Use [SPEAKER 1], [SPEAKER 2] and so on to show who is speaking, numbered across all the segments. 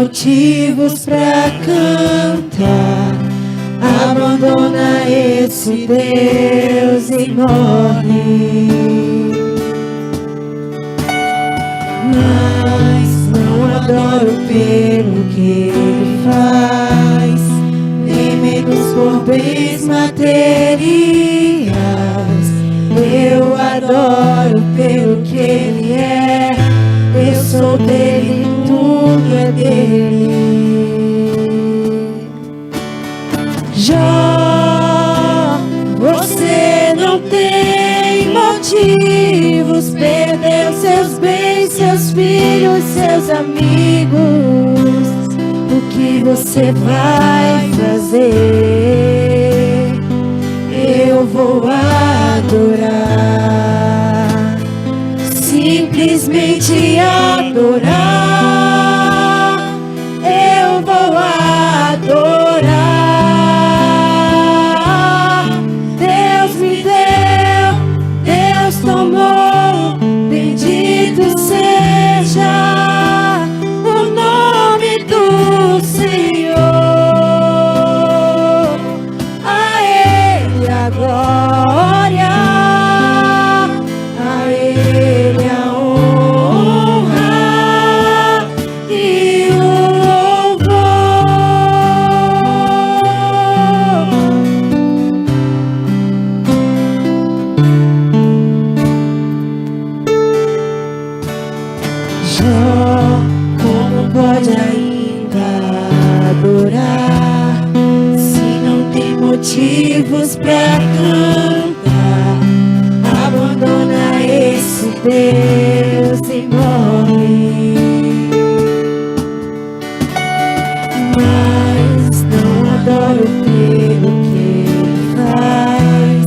[SPEAKER 1] motivos pra cantar. Abandona esse Deus e morre. Mas não adoro pelo que ele faz, nem menos por bens materiais. Eu adoro pelo que ele é. Eu sou dele, tudo é dele. Jó, você não tem motivos. Perdeu seus bens, seus filhos, seus amigos. O que você vai fazer? Eu vou adorar, simplesmente adorar. Eu vou adorar. Deus me deu, Deus tomou. Bendito seja o nome do Senhor. A Ele a glória, a Ele a honra e o Jó, como pode ainda adorar se não tem motivos pra cantar? Abandona esse Deus e morre. Mas não adoro pelo que ele faz,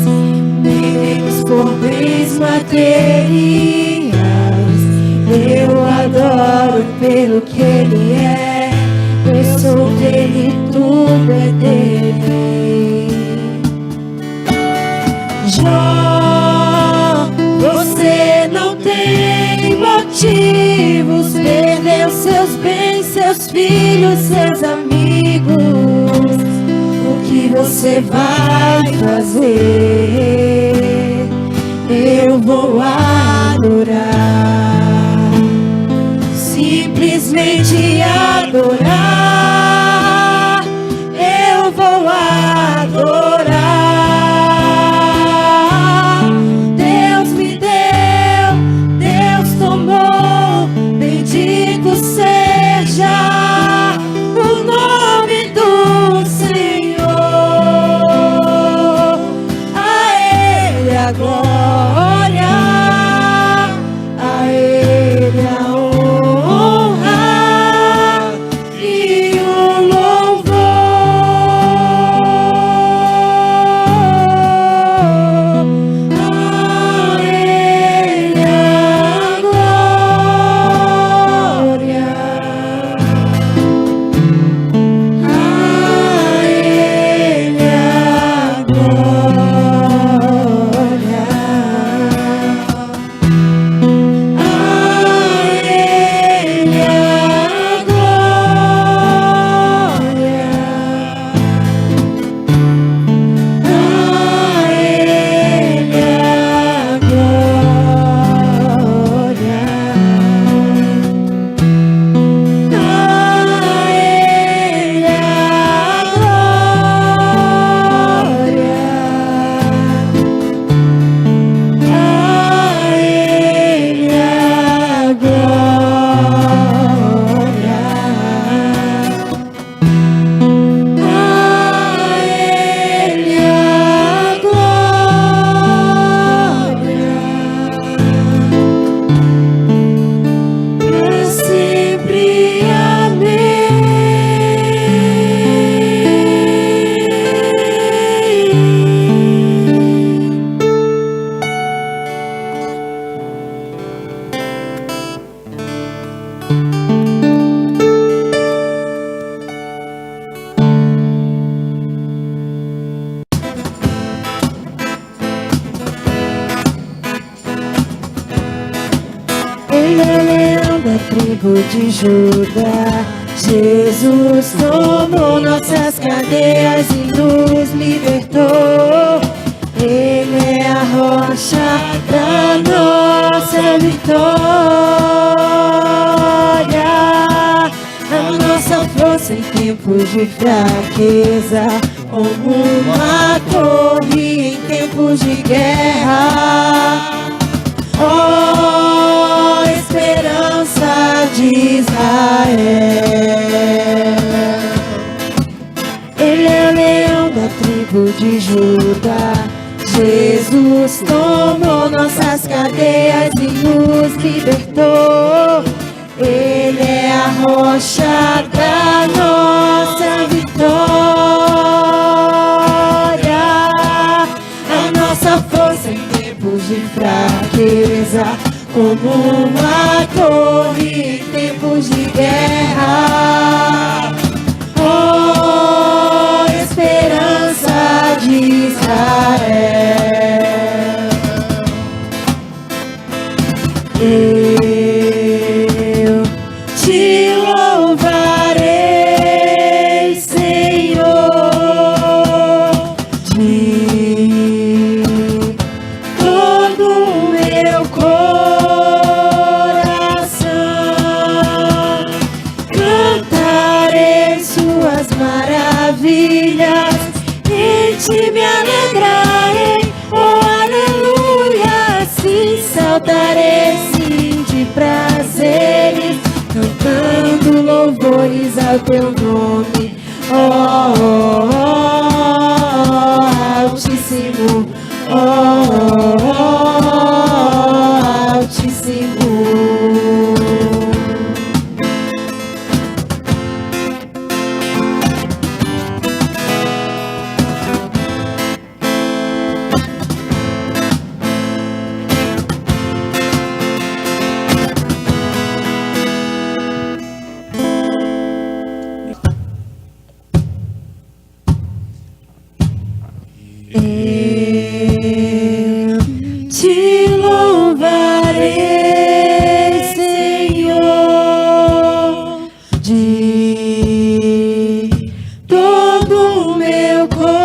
[SPEAKER 1] nem menos por bens materiais. Eu adoro pelo que ele é. Eu sou dele, tudo é dele. Jó, você não tem motivos. Perdeu seus bens, seus filhos, seus amigos. O que você vai fazer? Eu vou adorar, simplesmente adorar. Eu vou adorar. Deus me deu, Deus tomou. Bendito seja o nome do Senhor. A Ele a glória, a Ele a honra e o louvor. A Ele a glória, a Ele a glória. Ele é leão da tribo de Judá, Jesus tomou nossas cadeias e nos libertou. Ele é a rocha da nossa vitória, a nossa força em tempos de fraqueza, como uma torre em tempos de guerra. Oh, esperança de Israel. Ele é o leão da tribo de Judá. Jesus tomou nossas cadeias e nos libertou. Ele é a rocha da nossa vitória, a nossa força em tempos de fraqueza, como uma torre em tempos de guerra. Oh, esperança de Israel. Eu te louvarei, Senhor, de todo o meu coração. Cantarei suas maravilhas, em ti me alegrarei. Oh, aleluia, sim, saltarei, sim, de prazeres, cantando louvores ao teu nome. Oh, oh, oh, altíssimo. Oh, oh, oh, altíssimo. Eu te louvarei, Senhor, de todo o meu coração.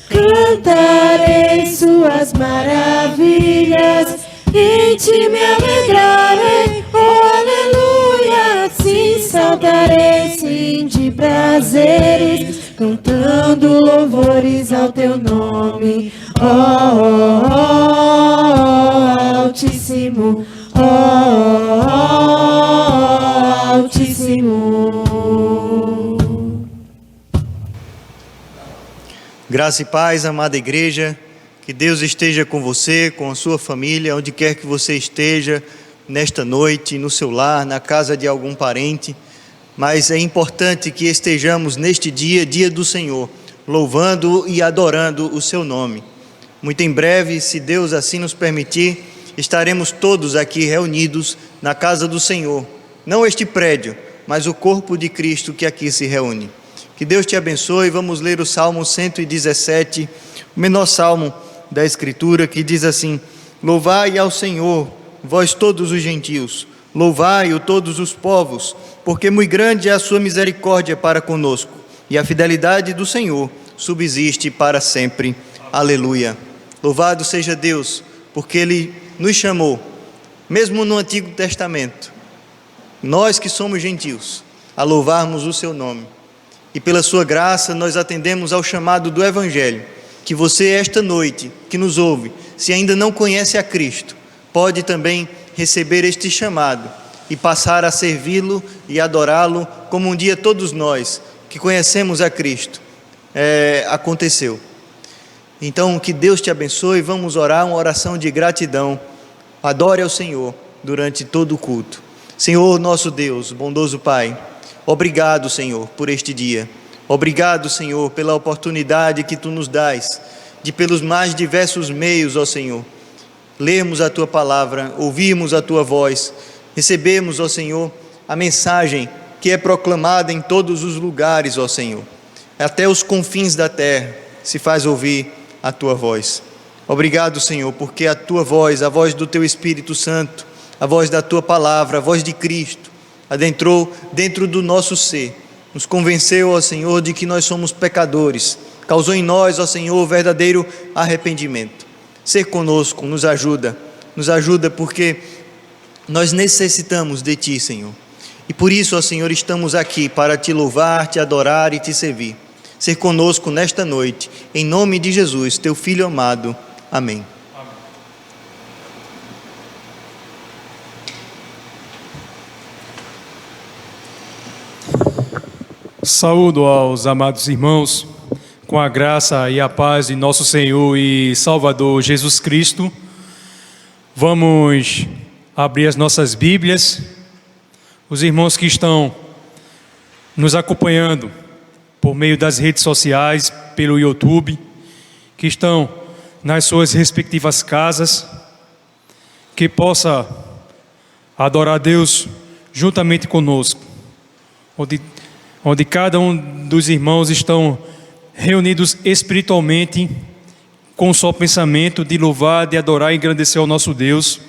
[SPEAKER 1] Cantarei suas maravilhas, em ti me alegrarei. Oh, aleluia, sim, saltarei, sim, de prazeres, cantando louvores ao teu nome. Oh, oh, oh, altíssimo. Oh, oh, altíssimo.
[SPEAKER 2] Graça e paz, amada igreja, que Deus esteja com você, com a sua família, onde quer que você esteja, nesta noite, no seu lar, na casa de algum parente. Mas é importante que estejamos neste dia, dia do Senhor, louvando e adorando o seu nome. Muito em breve, se Deus assim nos permitir, estaremos todos aqui reunidos na casa do Senhor. Não este prédio, mas o corpo de Cristo que aqui se reúne. Que Deus te abençoe. Vamos ler o Salmo 117, o menor salmo da Escritura, que diz assim: louvai ao Senhor, vós todos os gentios, louvai-o todos os povos, porque muito grande é a sua misericórdia para conosco, e a fidelidade do Senhor subsiste para sempre. Aleluia. Louvado seja Deus, porque Ele nos chamou, mesmo no Antigo Testamento, nós que somos gentios, a louvarmos o seu nome. E pela sua graça nós atendemos ao chamado do Evangelho, que você esta noite, que nos ouve, se ainda não conhece a Cristo, pode também receber este chamado e passar a servi-lo e adorá-lo, como um dia todos nós que conhecemos a Cristo aconteceu. Então que Deus te abençoe. Vamos orar uma oração de gratidão. Adore ao Senhor durante todo o culto. Senhor nosso Deus, bondoso Pai, obrigado, Senhor, por este dia. Obrigado, Senhor, pela oportunidade que Tu nos dás de, pelos mais diversos meios, ó Senhor, lermos a Tua palavra, ouvirmos a Tua voz, recebemos, ó Senhor, a mensagem que é proclamada em todos os lugares, ó Senhor. Até os confins da terra se faz ouvir a Tua voz. Obrigado, Senhor, porque a Tua voz, a voz do Teu Espírito Santo, a a voz da Tua palavra, a voz de Cristo, adentrou dentro do nosso ser, nos convenceu, ó Senhor, de que nós somos pecadores, causou em nós, ó Senhor, verdadeiro arrependimento. Ser conosco nos ajuda porque nós necessitamos de Ti, Senhor. E por isso, ó Senhor, estamos aqui para Te louvar, Te adorar e Te servir. Ser conosco nesta noite, em nome de Jesus, Teu Filho amado. Amém.
[SPEAKER 3] Saúdo aos amados irmãos, com a graça e a paz de nosso Senhor e Salvador Jesus Cristo. Vamos abrir as nossas Bíblias. Os irmãos que estão nos acompanhando por meio das redes sociais, pelo YouTube, que estão nas suas respectivas casas, que possa adorar a Deus juntamente conosco, onde cada um dos irmãos estão reunidos espiritualmente com um só pensamento de louvar, de adorar e engrandecer ao nosso Deus.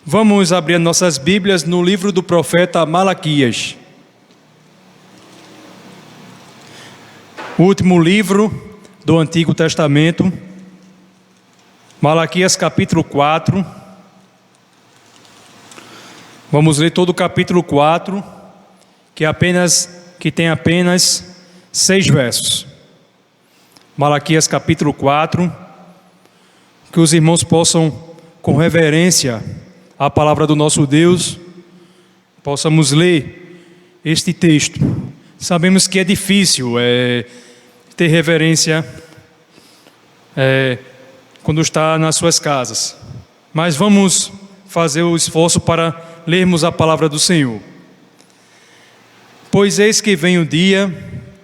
[SPEAKER 3] Vamos abrir nossas Bíblias no livro do profeta Malaquias. O último livro do Antigo Testamento, Malaquias capítulo 4. Vamos ler todo o capítulo 4, que tem apenas 6 versos. Malaquias capítulo 4, que os irmãos possam, com reverência à palavra do nosso Deus, possamos ler este texto. Sabemos que é difícil ter reverência quando está nas suas casas, mas vamos fazer o esforço para lermos a palavra do Senhor. Pois eis que vem o dia,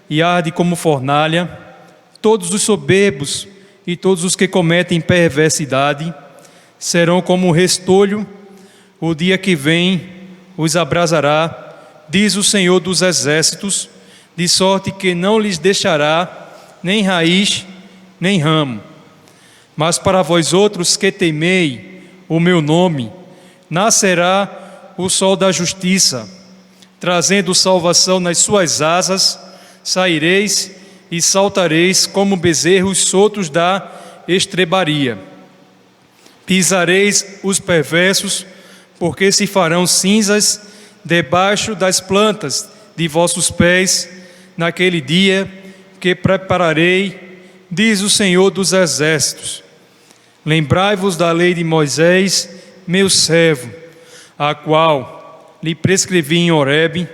[SPEAKER 3] e arde como fornalha, todos os soberbos e todos os que cometem perversidade serão como um restolho, o dia que vem os abrasará, diz o Senhor dos exércitos, de sorte que não lhes deixará nem raiz, nem ramo. Mas para vós outros que temei o meu nome, nascerá o sol da justiça, trazendo salvação nas suas asas, saireis e saltareis como bezerros soltos da estrebaria. Pisareis os perversos, porque se farão cinzas debaixo das plantas de vossos pés, naquele dia que prepararei, diz o Senhor dos exércitos. Lembrai-vos da lei de Moisés, meu servo, a qual lhe prescrevi em Horebe,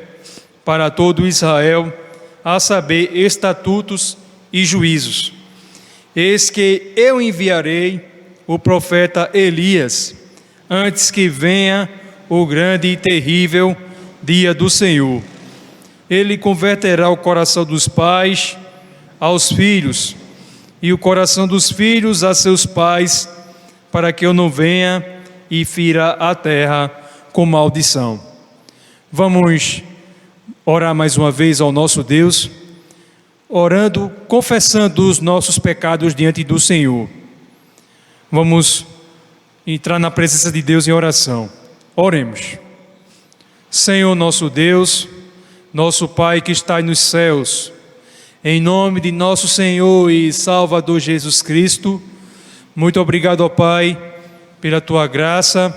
[SPEAKER 3] para todo Israel, a saber, estatutos e juízos. Eis que eu enviarei o profeta Elias, antes que venha o grande e terrível dia do Senhor. Ele converterá o coração dos pais aos filhos, e o coração dos filhos a seus pais, para que eu não venha e fira a terra com maldição. Vamos orar mais uma vez ao nosso Deus, orando, confessando os nossos pecados diante do Senhor. Vamos entrar na presença de Deus em oração. Oremos. Senhor nosso Deus, nosso Pai que está nos céus, em nome de nosso Senhor e Salvador Jesus Cristo, muito obrigado, ó Pai, pela Tua graça,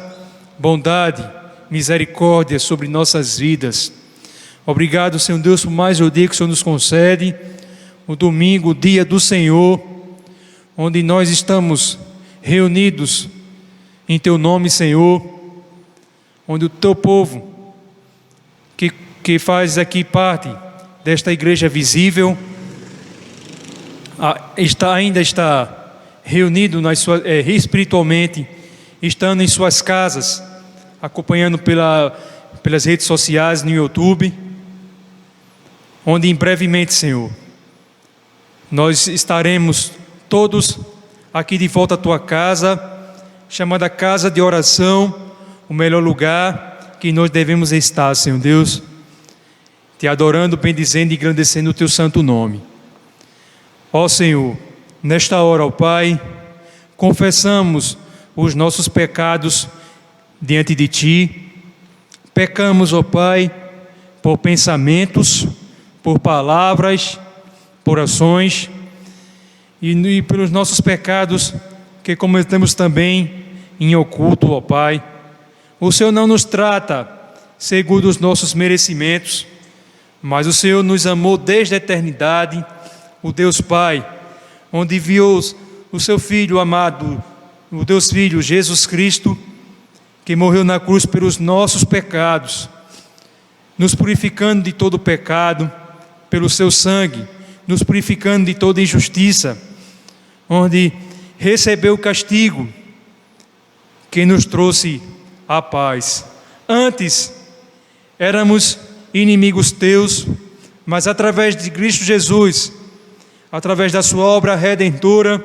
[SPEAKER 3] bondade, misericórdia sobre nossas vidas. Obrigado, Senhor Deus, por mais um dia que o Senhor nos concede, o domingo, o dia do Senhor, onde nós estamos reunidos em Teu nome, Senhor, onde o Teu povo, que faz aqui parte desta igreja visível, ainda está reunido espiritualmente, estando em suas casas, acompanhando pelas redes sociais, no YouTube, onde em brevemente, Senhor, nós estaremos todos aqui de volta à Tua casa, chamada casa de oração, o melhor lugar que nós devemos estar, Senhor Deus, Te adorando, bendizendo e engrandecendo o Teu santo nome. Ó Senhor, nesta hora, ó Pai, confessamos os nossos pecados diante de Ti. Pecamos, ó Pai, por pensamentos, por palavras, por ações e pelos nossos pecados que cometemos também em oculto, ó Pai. O Senhor não nos trata segundo os nossos merecimentos, mas o Senhor nos amou desde a eternidade, o Deus Pai, onde enviou o Seu Filho amado, o Deus Filho, Jesus Cristo, que morreu na cruz pelos nossos pecados, nos purificando de todo pecado, pelo Seu sangue, nos purificando de toda injustiça, onde recebeu o castigo que nos trouxe a paz. Antes éramos inimigos Teus, mas através de Cristo Jesus, através da Sua obra redentora,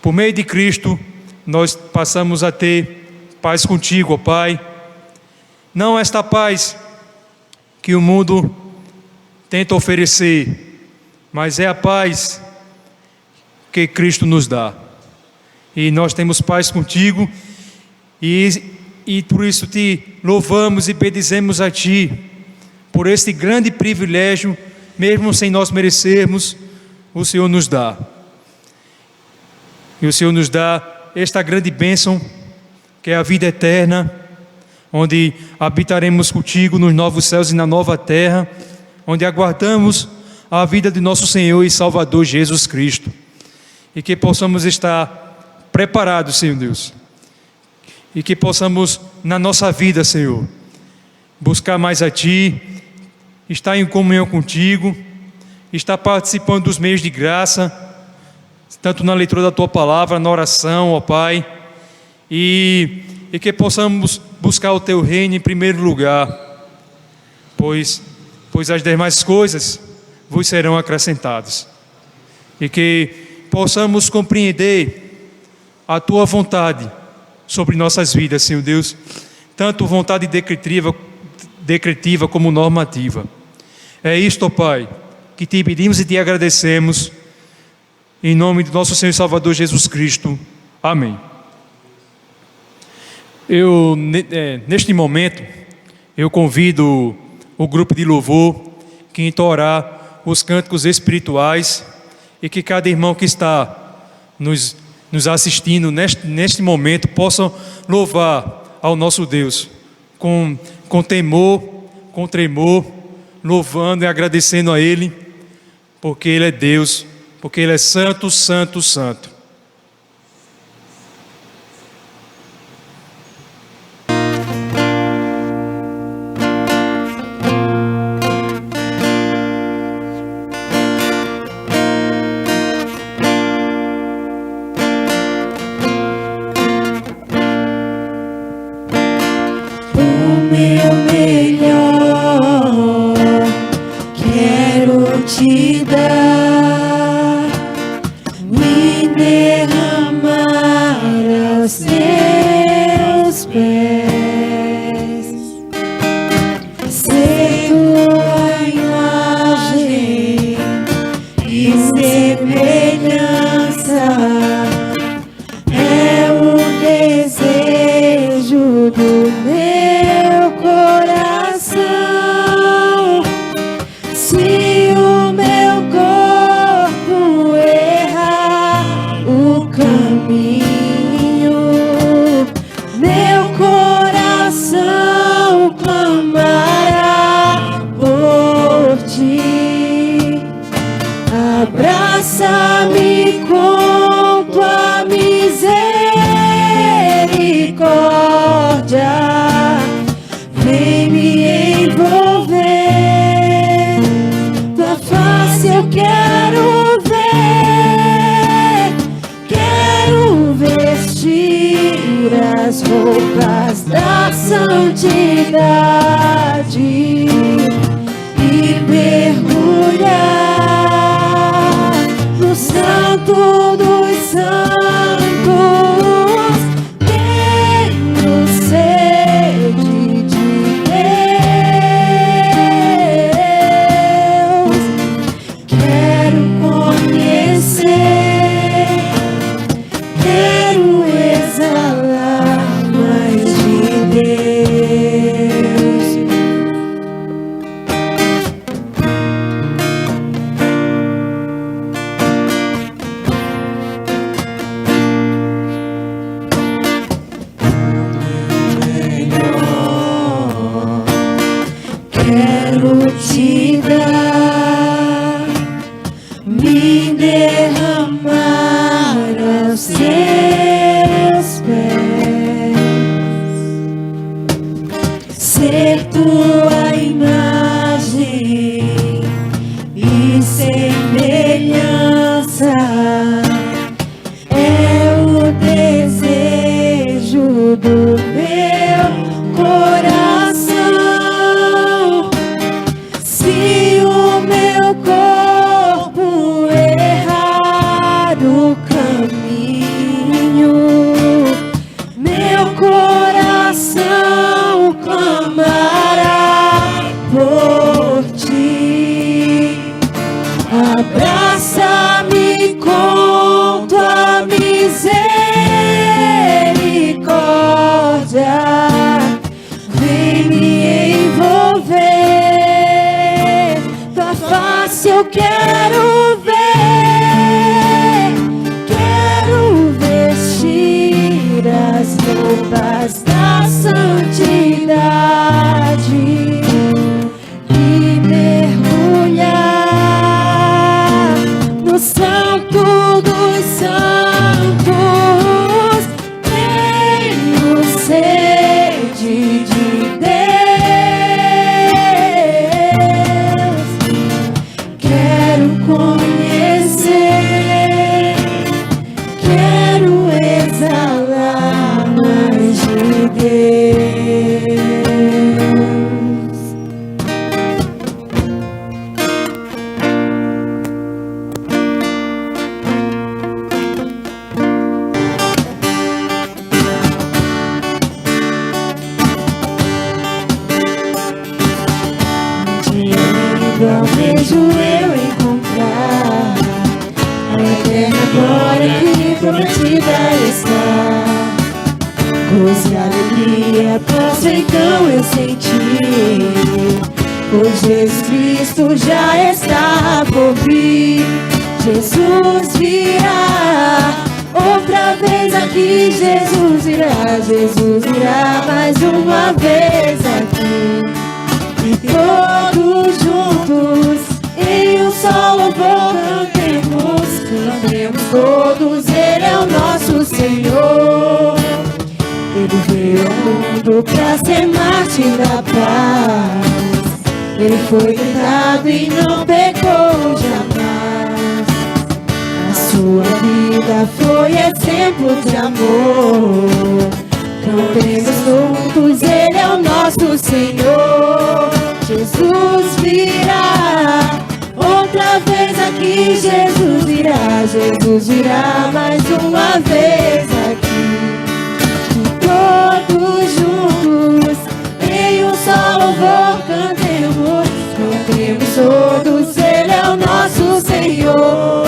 [SPEAKER 3] por meio de Cristo, nós passamos a ter paz contigo, ó Pai. Não esta paz que o mundo tenta oferecer, mas é a paz que Cristo nos dá. E nós temos paz contigo, e por isso Te louvamos e bendizemos a Ti, por este grande privilégio, mesmo sem nós merecermos, o Senhor nos dá. E o Senhor nos dá esta grande bênção, que é a vida eterna, onde habitaremos contigo nos novos céus e na nova terra, onde aguardamos a vida de nosso Senhor e Salvador Jesus Cristo. E que possamos estar preparados, Senhor Deus, e que possamos na nossa vida, Senhor, buscar mais a Ti, estar em comunhão contigo, estar participando dos meios de graça, tanto na leitura da Tua palavra, na oração, ó Pai, e que possamos buscar o Teu reino em primeiro lugar, pois as demais coisas vos serão acrescentadas, e que possamos compreender a Tua vontade sobre nossas vidas, Senhor Deus, tanto vontade decretiva como normativa. É isto, ó Pai, que Te pedimos e Te agradecemos, em nome de nosso Senhor e Salvador Jesus Cristo. Amém. Neste momento, eu convido o grupo de louvor que entoará os cânticos espirituais, e que cada irmão que está nos assistindo neste momento possa louvar ao nosso Deus com temor, com tremor, louvando e agradecendo a Ele, porque Ele é Deus, porque Ele é santo, santo, santo.
[SPEAKER 1] Te dar, me derramar aos Teus pés, ser Tua imagem e semelhança, é o desejo do meu coração. Se o meu corpo errar o caminho, meu coração clamará por Ti. Abraça-me com Tua misericórdia, vem me envolver. Eu quero vestir as roupas da santidade e mergulhar no santo dos santos. Tenho sede de Deus, quero conhecer, quero exalar quero te dar, me derramar aos seus pés, ser tua imagem e semelhança. É o desejo do meu coração. Se o meu corpo errar o caminho, meu coração clamará por ti. Abraça-me com tua misericórdia, vem me envolver, tua face eu quero ver, quero vestir as roupas da santidade e mergulhar no Santo dos Santos. Tenho sede de Deus, quero conhecer, quero exalar mais de Deus. Almejo eu encontrar a eterna glória que prometida está. Gozo e alegria posso então eu sentir, pois Jesus Cristo já está por vir. Jesus virá outra vez aqui, Jesus virá mais uma vez aqui. E todos juntos em um só louvor cantemos, cantemos todos, Ele é o nosso Senhor. Ele veio ao mundo pra ser mártir da paz, Ele foi tentado e não pecou jamais. A sua vida foi exemplo de amor. Cantemos juntos, Ele é o nosso Senhor. Jesus virá outra vez aqui, Jesus virá mais uma vez aqui. E todos juntos em um só louvor cantemos, cantemos todos, Ele é o nosso Senhor.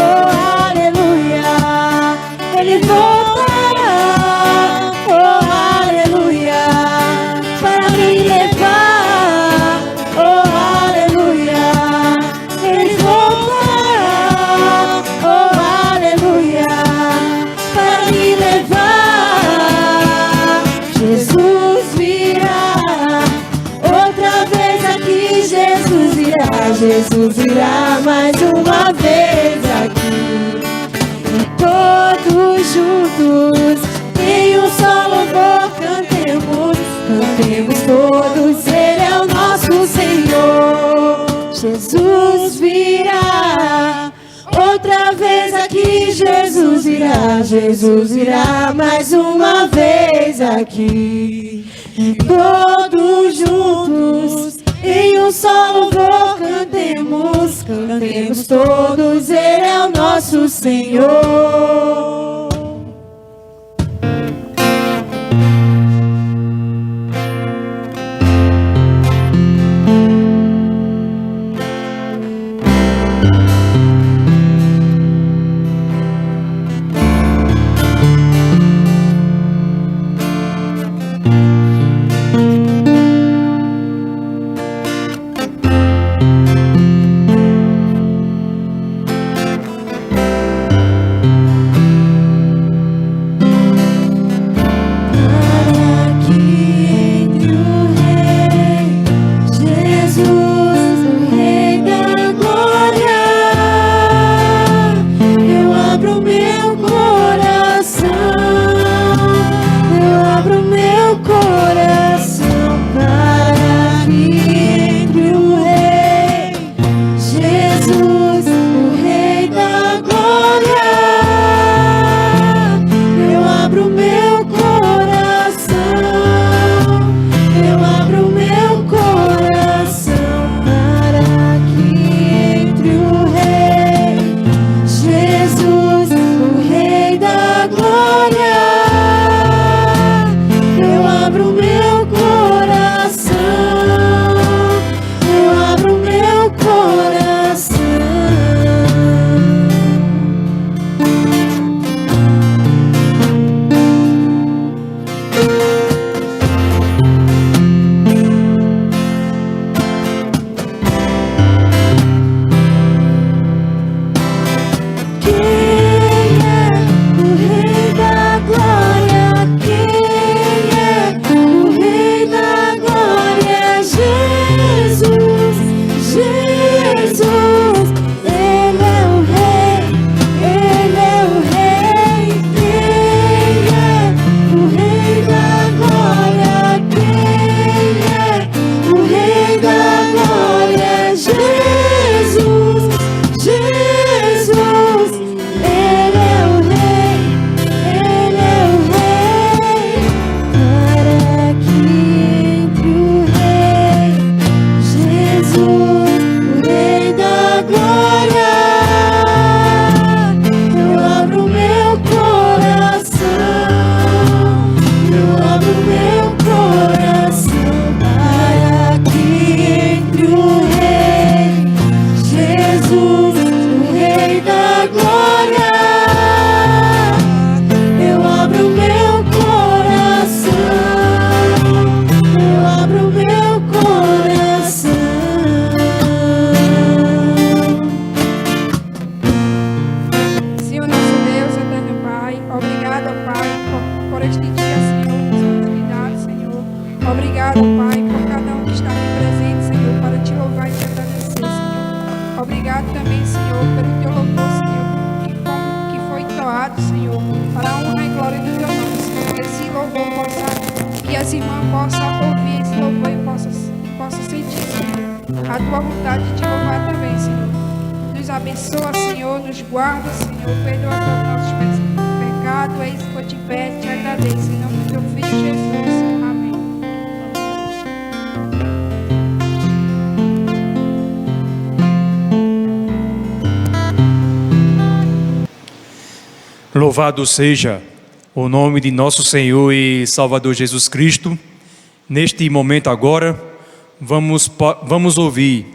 [SPEAKER 1] Aleluia, Ele voltará, oh aleluia, para me levar, oh aleluia, Ele voltará, oh aleluia, para me levar. Jesus virá outra vez aqui, Jesus virá mais uma vez aqui. E todos juntos em um só louvor cantemos, cantemos todos, Ele é o nosso Senhor. Jesus virá outra vez aqui, Jesus virá mais uma vez aqui. E todos juntos em um só louvor cantemos, cantemos todos, Ele é o nosso Senhor.
[SPEAKER 4] Pai, por cada um que está aqui presente, Senhor, para te louvar e te agradecer, Senhor. Obrigado também, Senhor, pelo teu louvor, Senhor, que foi entoado, Senhor, para a honra e glória do teu nome, Senhor. Que esse louvor possa, que as irmãs possam ouvir esse louvor e possam sentir, Senhor, a tua vontade de te louvar também, Senhor. Nos abençoa, Senhor, nos guarda, Senhor, perdoa todos os nossos pecados, é isso que eu te peço, te agradeço, em nome do teu Filho Jesus. Amém.
[SPEAKER 3] Louvado seja o nome de nosso Senhor e Salvador Jesus Cristo. Neste momento agora, vamos ouvir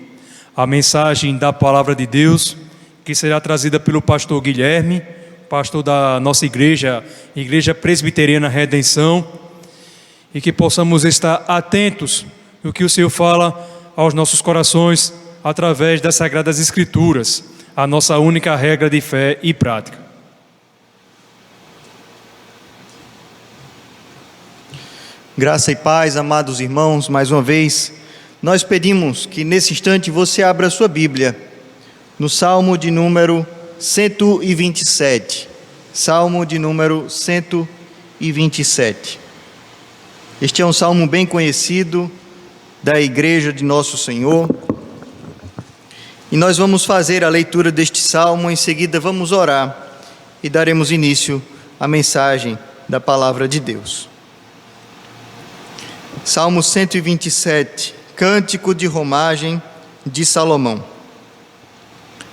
[SPEAKER 3] a mensagem da Palavra de Deus, que será trazida pelo pastor Guilherme, pastor da nossa igreja, Igreja Presbiteriana Redenção, e que possamos estar atentos no que o Senhor fala aos nossos corações através das Sagradas Escrituras, a nossa única regra de fé e prática.
[SPEAKER 2] Graça e paz, amados irmãos, mais uma vez, nós pedimos que nesse instante você abra a sua Bíblia no Salmo de número 127. Salmo de número 127. Este é um salmo bem conhecido da Igreja de Nosso Senhor. E nós vamos fazer a leitura deste salmo, em seguida vamos orar e daremos início à mensagem da Palavra de Deus. Salmo 127, Cântico de Romagem de Salomão.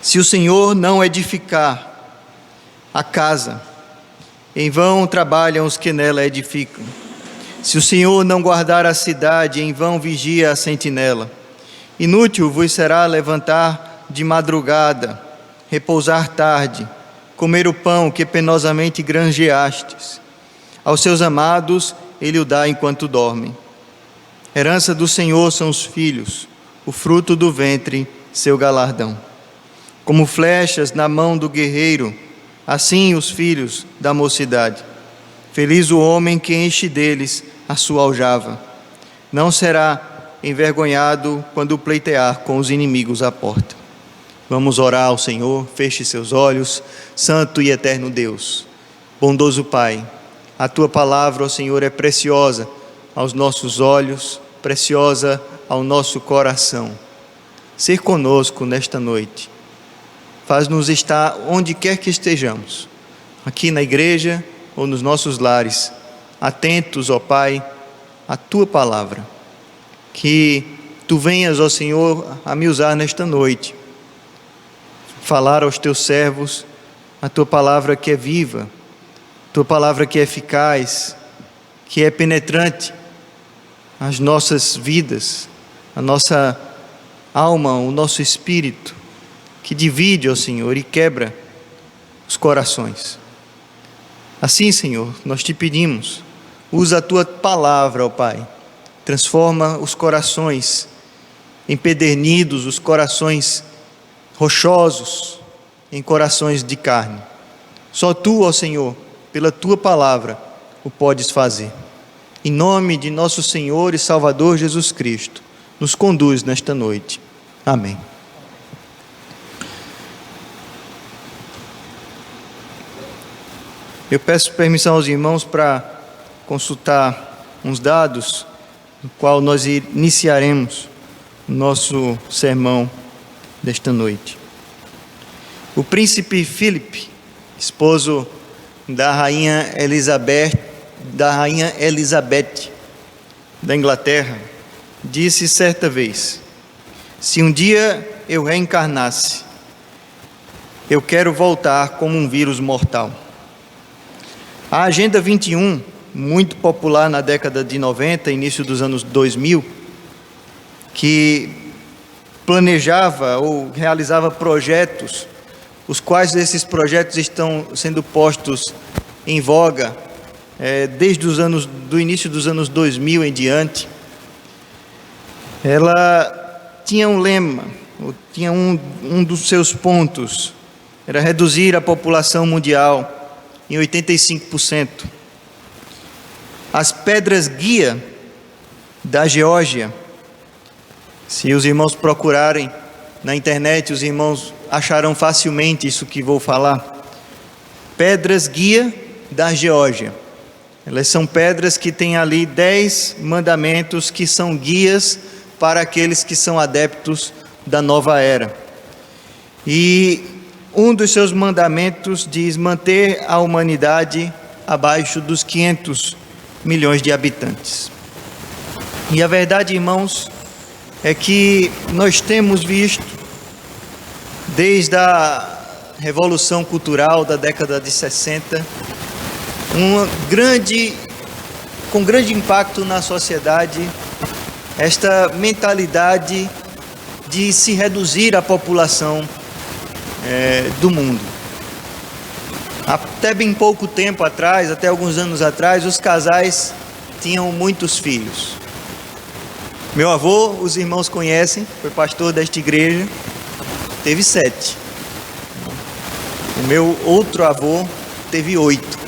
[SPEAKER 2] Se o Senhor não edificar a casa, em vão trabalham os que nela edificam. Se o Senhor não guardar a cidade, em vão vigia a sentinela. Inútil vos será levantar de madrugada, repousar tarde, comer o pão que penosamente granjeastes. Aos seus amados ele o dá enquanto dormem. Herança do Senhor são os filhos, o fruto do ventre, seu galardão. Como flechas na mão do guerreiro, assim os filhos da mocidade. Feliz o homem que enche deles a sua aljava. Não será envergonhado quando pleitear com os inimigos à porta. Vamos orar ao Senhor, feche seus olhos. Santo e eterno Deus, bondoso Pai, a Tua palavra, ó Senhor, é preciosa aos nossos olhos, preciosa ao nosso coração. Ser conosco nesta noite. Faz-nos estar onde quer que estejamos, aqui na igreja ou nos nossos lares, atentos, ó Pai, à Tua palavra. Que Tu venhas, ó Senhor, a me usar nesta noite, falar aos Teus servos a Tua palavra que é viva, Tua palavra que é eficaz, que é penetrante as nossas vidas, a nossa alma, o nosso espírito, que divide, ó Senhor, e quebra os corações. Assim, Senhor, nós te pedimos, usa a Tua palavra, ó Pai, transforma os corações empedernidos, os corações rochosos, em corações de carne. Só Tu, ó Senhor, pela Tua palavra, o podes fazer. Em nome de nosso Senhor e Salvador Jesus Cristo, nos conduz nesta noite. Amém. Eu peço permissão aos irmãos para consultar uns dados, no qual nós iniciaremos o nosso sermão desta noite. O príncipe Philip, esposo da rainha Elizabeth da Inglaterra, disse certa vez: se um dia eu reencarnasse, eu quero voltar como um vírus mortal. A Agenda 21, muito popular na década de 90, início dos anos 2000, que planejava ou realizava projetos, os quais esses projetos estão sendo postos em voga desde do início dos anos 2000 em diante. Ela tinha um lema, tinha um dos seus pontos, era reduzir a população mundial em 85%. As pedras guia da Geórgia. Se os irmãos procurarem na internet, os irmãos acharão facilmente isso que vou falar. Pedras guia da Geórgia. Elas são pedras que têm ali 10 mandamentos que são guias para aqueles que são adeptos da nova era. E um dos seus mandamentos diz manter a humanidade abaixo dos 500 milhões de habitantes. E a verdade, irmãos, é que nós temos visto, desde a Revolução Cultural da década de 60, com grande impacto na sociedade, esta mentalidade de se reduzir a população do mundo. Até bem pouco tempo atrás, até alguns anos atrás, os casais tinham muitos filhos. Meu avô, os irmãos conhecem, foi pastor desta igreja, teve 7. O meu outro avô teve 8.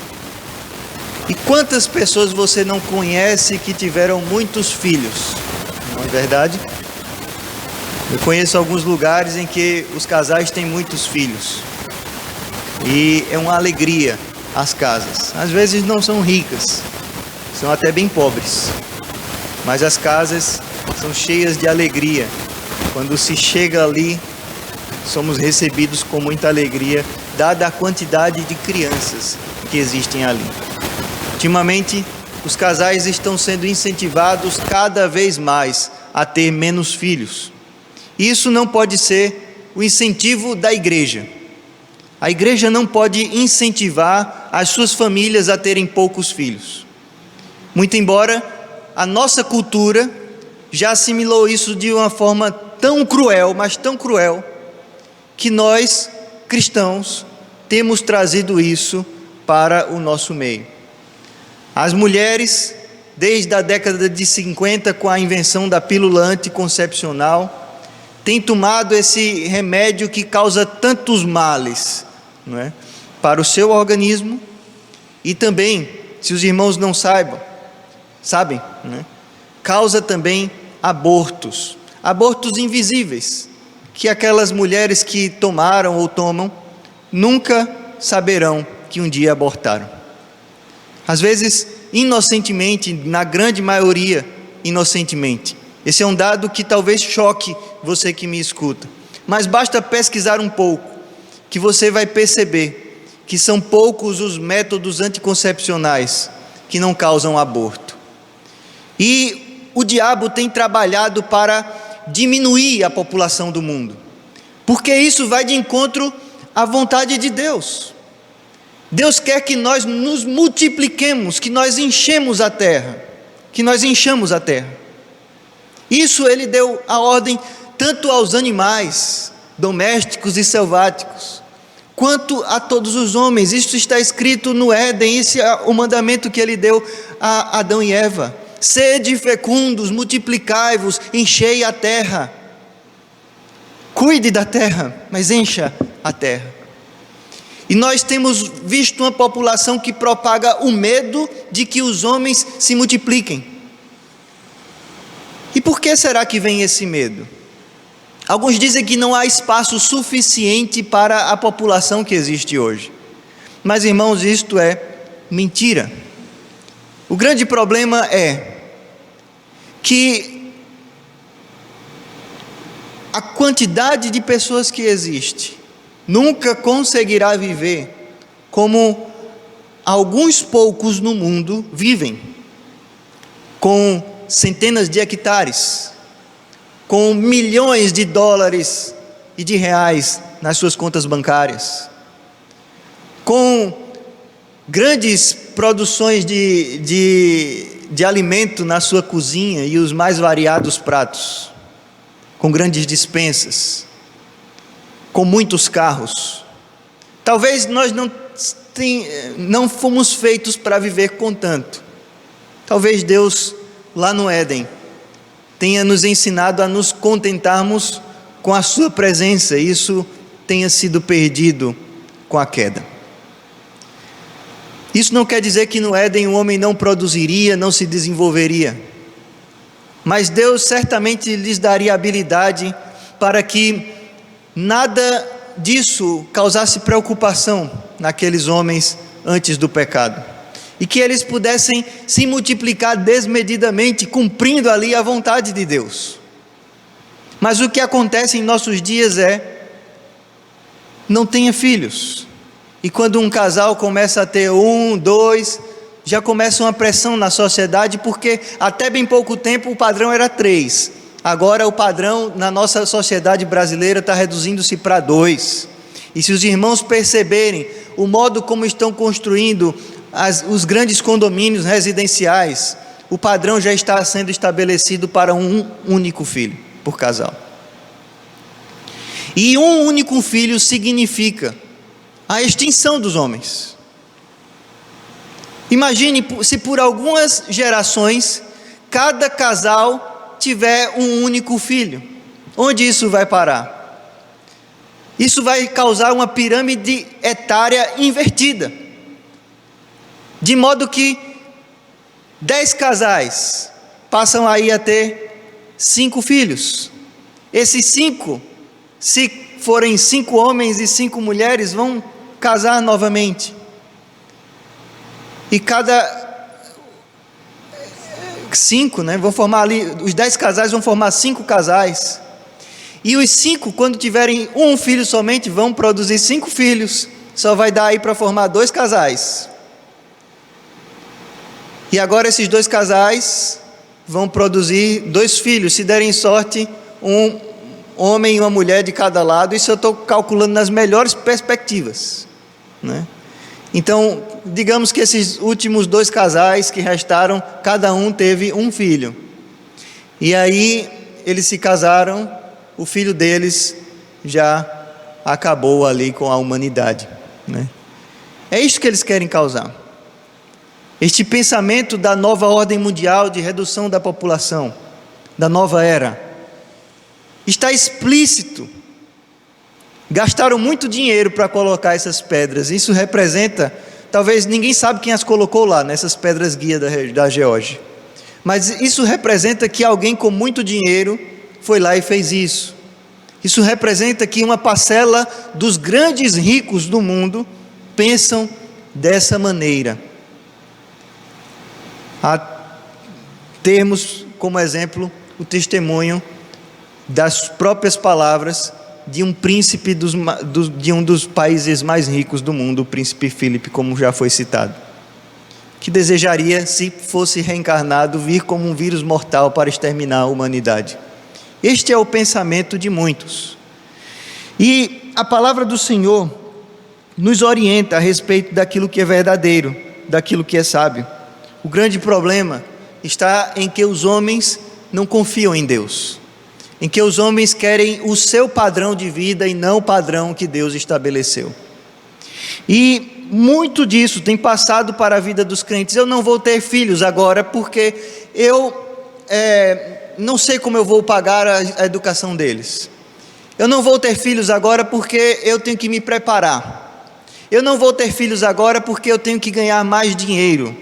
[SPEAKER 2] E quantas pessoas você não conhece que tiveram muitos filhos? Não é verdade? Eu conheço alguns lugares em que os casais têm muitos filhos. E é uma alegria as casas. Às vezes não são ricas, são até bem pobres. Mas as casas são cheias de alegria. Quando se chega ali, somos recebidos com muita alegria, dada a quantidade de crianças que existem ali. Ultimamente, os casais estão sendo incentivados cada vez mais a ter menos filhos. Isso não pode ser o incentivo da igreja. A igreja não pode incentivar as suas famílias a terem poucos filhos. Muito embora a nossa cultura já assimilou isso de uma forma tão cruel, mas tão cruel, que nós, cristãos, temos trazido isso para o nosso meio. As mulheres, desde a década de 50, com a invenção da pílula anticoncepcional, têm tomado esse remédio que causa tantos males, não é? Para o seu organismo e também, se os irmãos não sabem, não é? Causa também abortos invisíveis, que aquelas mulheres que tomaram ou tomam nunca saberão que um dia abortaram. Às vezes, inocentemente, na grande maioria, inocentemente. Esse é um dado que talvez choque você que me escuta. Mas basta pesquisar um pouco, que você vai perceber que são poucos os métodos anticoncepcionais que não causam aborto. E o diabo tem trabalhado para diminuir a população do mundo, porque isso vai de encontro à vontade de Deus. Deus quer que nós nos multipliquemos, que nós enchemos a terra, Isso Ele deu a ordem tanto aos animais domésticos e selváticos, quanto a todos os homens. Isso está escrito no Éden, esse é o mandamento que Ele deu a Adão e Eva. Sede fecundos, multiplicai-vos, enchei a terra. Cuide da terra, mas encha a terra. E nós temos visto uma população que propaga o medo de que os homens se multipliquem. E por que será que vem esse medo? Alguns dizem que não há espaço suficiente para a população que existe hoje. Mas, irmãos, isto é mentira. O grande problema é que a quantidade de pessoas que existe nunca conseguirá viver como alguns poucos no mundo vivem, com centenas de hectares, com milhões de dólares e de reais nas suas contas bancárias, com grandes produções de alimento na sua cozinha e os mais variados pratos, com grandes despensas, com muitos carros. Talvez nós não fomos feitos para viver com tanto. Talvez Deus, lá no Éden, tenha nos ensinado a nos contentarmos com a sua presença, e isso tenha sido perdido com a queda. Isso não quer dizer que no Éden o homem não produziria, não se desenvolveria. mas Deus certamente lhes daria habilidade para que nada disso causasse preocupação naqueles homens antes do pecado, e que eles pudessem se multiplicar desmedidamente, cumprindo ali a vontade de Deus. Mas o que acontece em nossos dias não tenha filhos, e quando um casal começa a ter 1, 2, já começa uma pressão na sociedade, porque até bem pouco tempo o padrão era 3, agora o padrão na nossa sociedade brasileira está reduzindo-se para 2, e se os irmãos perceberem o modo como estão construindo os grandes condomínios residenciais, o padrão já está sendo estabelecido para um único filho por casal, e um único filho significa a extinção dos homens. Imagine se por algumas gerações cada casal tiver um único filho, onde isso vai parar? Isso vai causar uma pirâmide etária invertida, de modo que 10 casais passam aí a ter 5 filhos. Esses 5, se forem 5 homens e 5 mulheres, vão casar novamente. E cada 5, vão formar ali, os 10 casais vão formar 5 casais. E os 5, quando tiverem um filho somente, vão produzir 5 filhos. Só vai dar aí para formar 2 casais. E agora esses 2 casais vão produzir 2 filhos, se derem sorte, um homem e uma mulher de cada lado. Isso eu estou calculando nas melhores perspectivas, Então, digamos que esses últimos 2 casais que restaram, cada um teve um filho. E aí, eles se casaram, o filho deles já acabou ali com a humanidade, É isso que eles querem causar. Este pensamento da nova ordem mundial de redução da população, da nova era, está explícito. Gastaram muito dinheiro para colocar essas pedras. Isso representa, talvez ninguém sabe quem as colocou lá, nessas pedras guia da Geórgia, mas isso representa que alguém com muito dinheiro foi lá e fez isso. Isso representa que uma parcela dos grandes ricos do mundo pensam dessa maneira. Há termos como exemplo o testemunho das próprias palavras de um príncipe de um dos países mais ricos do mundo, o príncipe Filipe, como já foi citado, que desejaria, se fosse reencarnado, vir como um vírus mortal para exterminar a humanidade. Este é o pensamento de muitos. E a palavra do Senhor nos orienta a respeito daquilo que é verdadeiro, daquilo que é sábio. O grande problema está em que os homens não confiam em Deus, em que os homens querem o seu padrão de vida e não o padrão que Deus estabeleceu. E muito disso tem passado para a vida dos crentes. Eu não vou ter filhos agora porque eu não sei como eu vou pagar a educação deles. Eu não vou ter filhos agora porque eu tenho que me preparar. Eu não vou ter filhos agora porque eu tenho que ganhar mais dinheiro.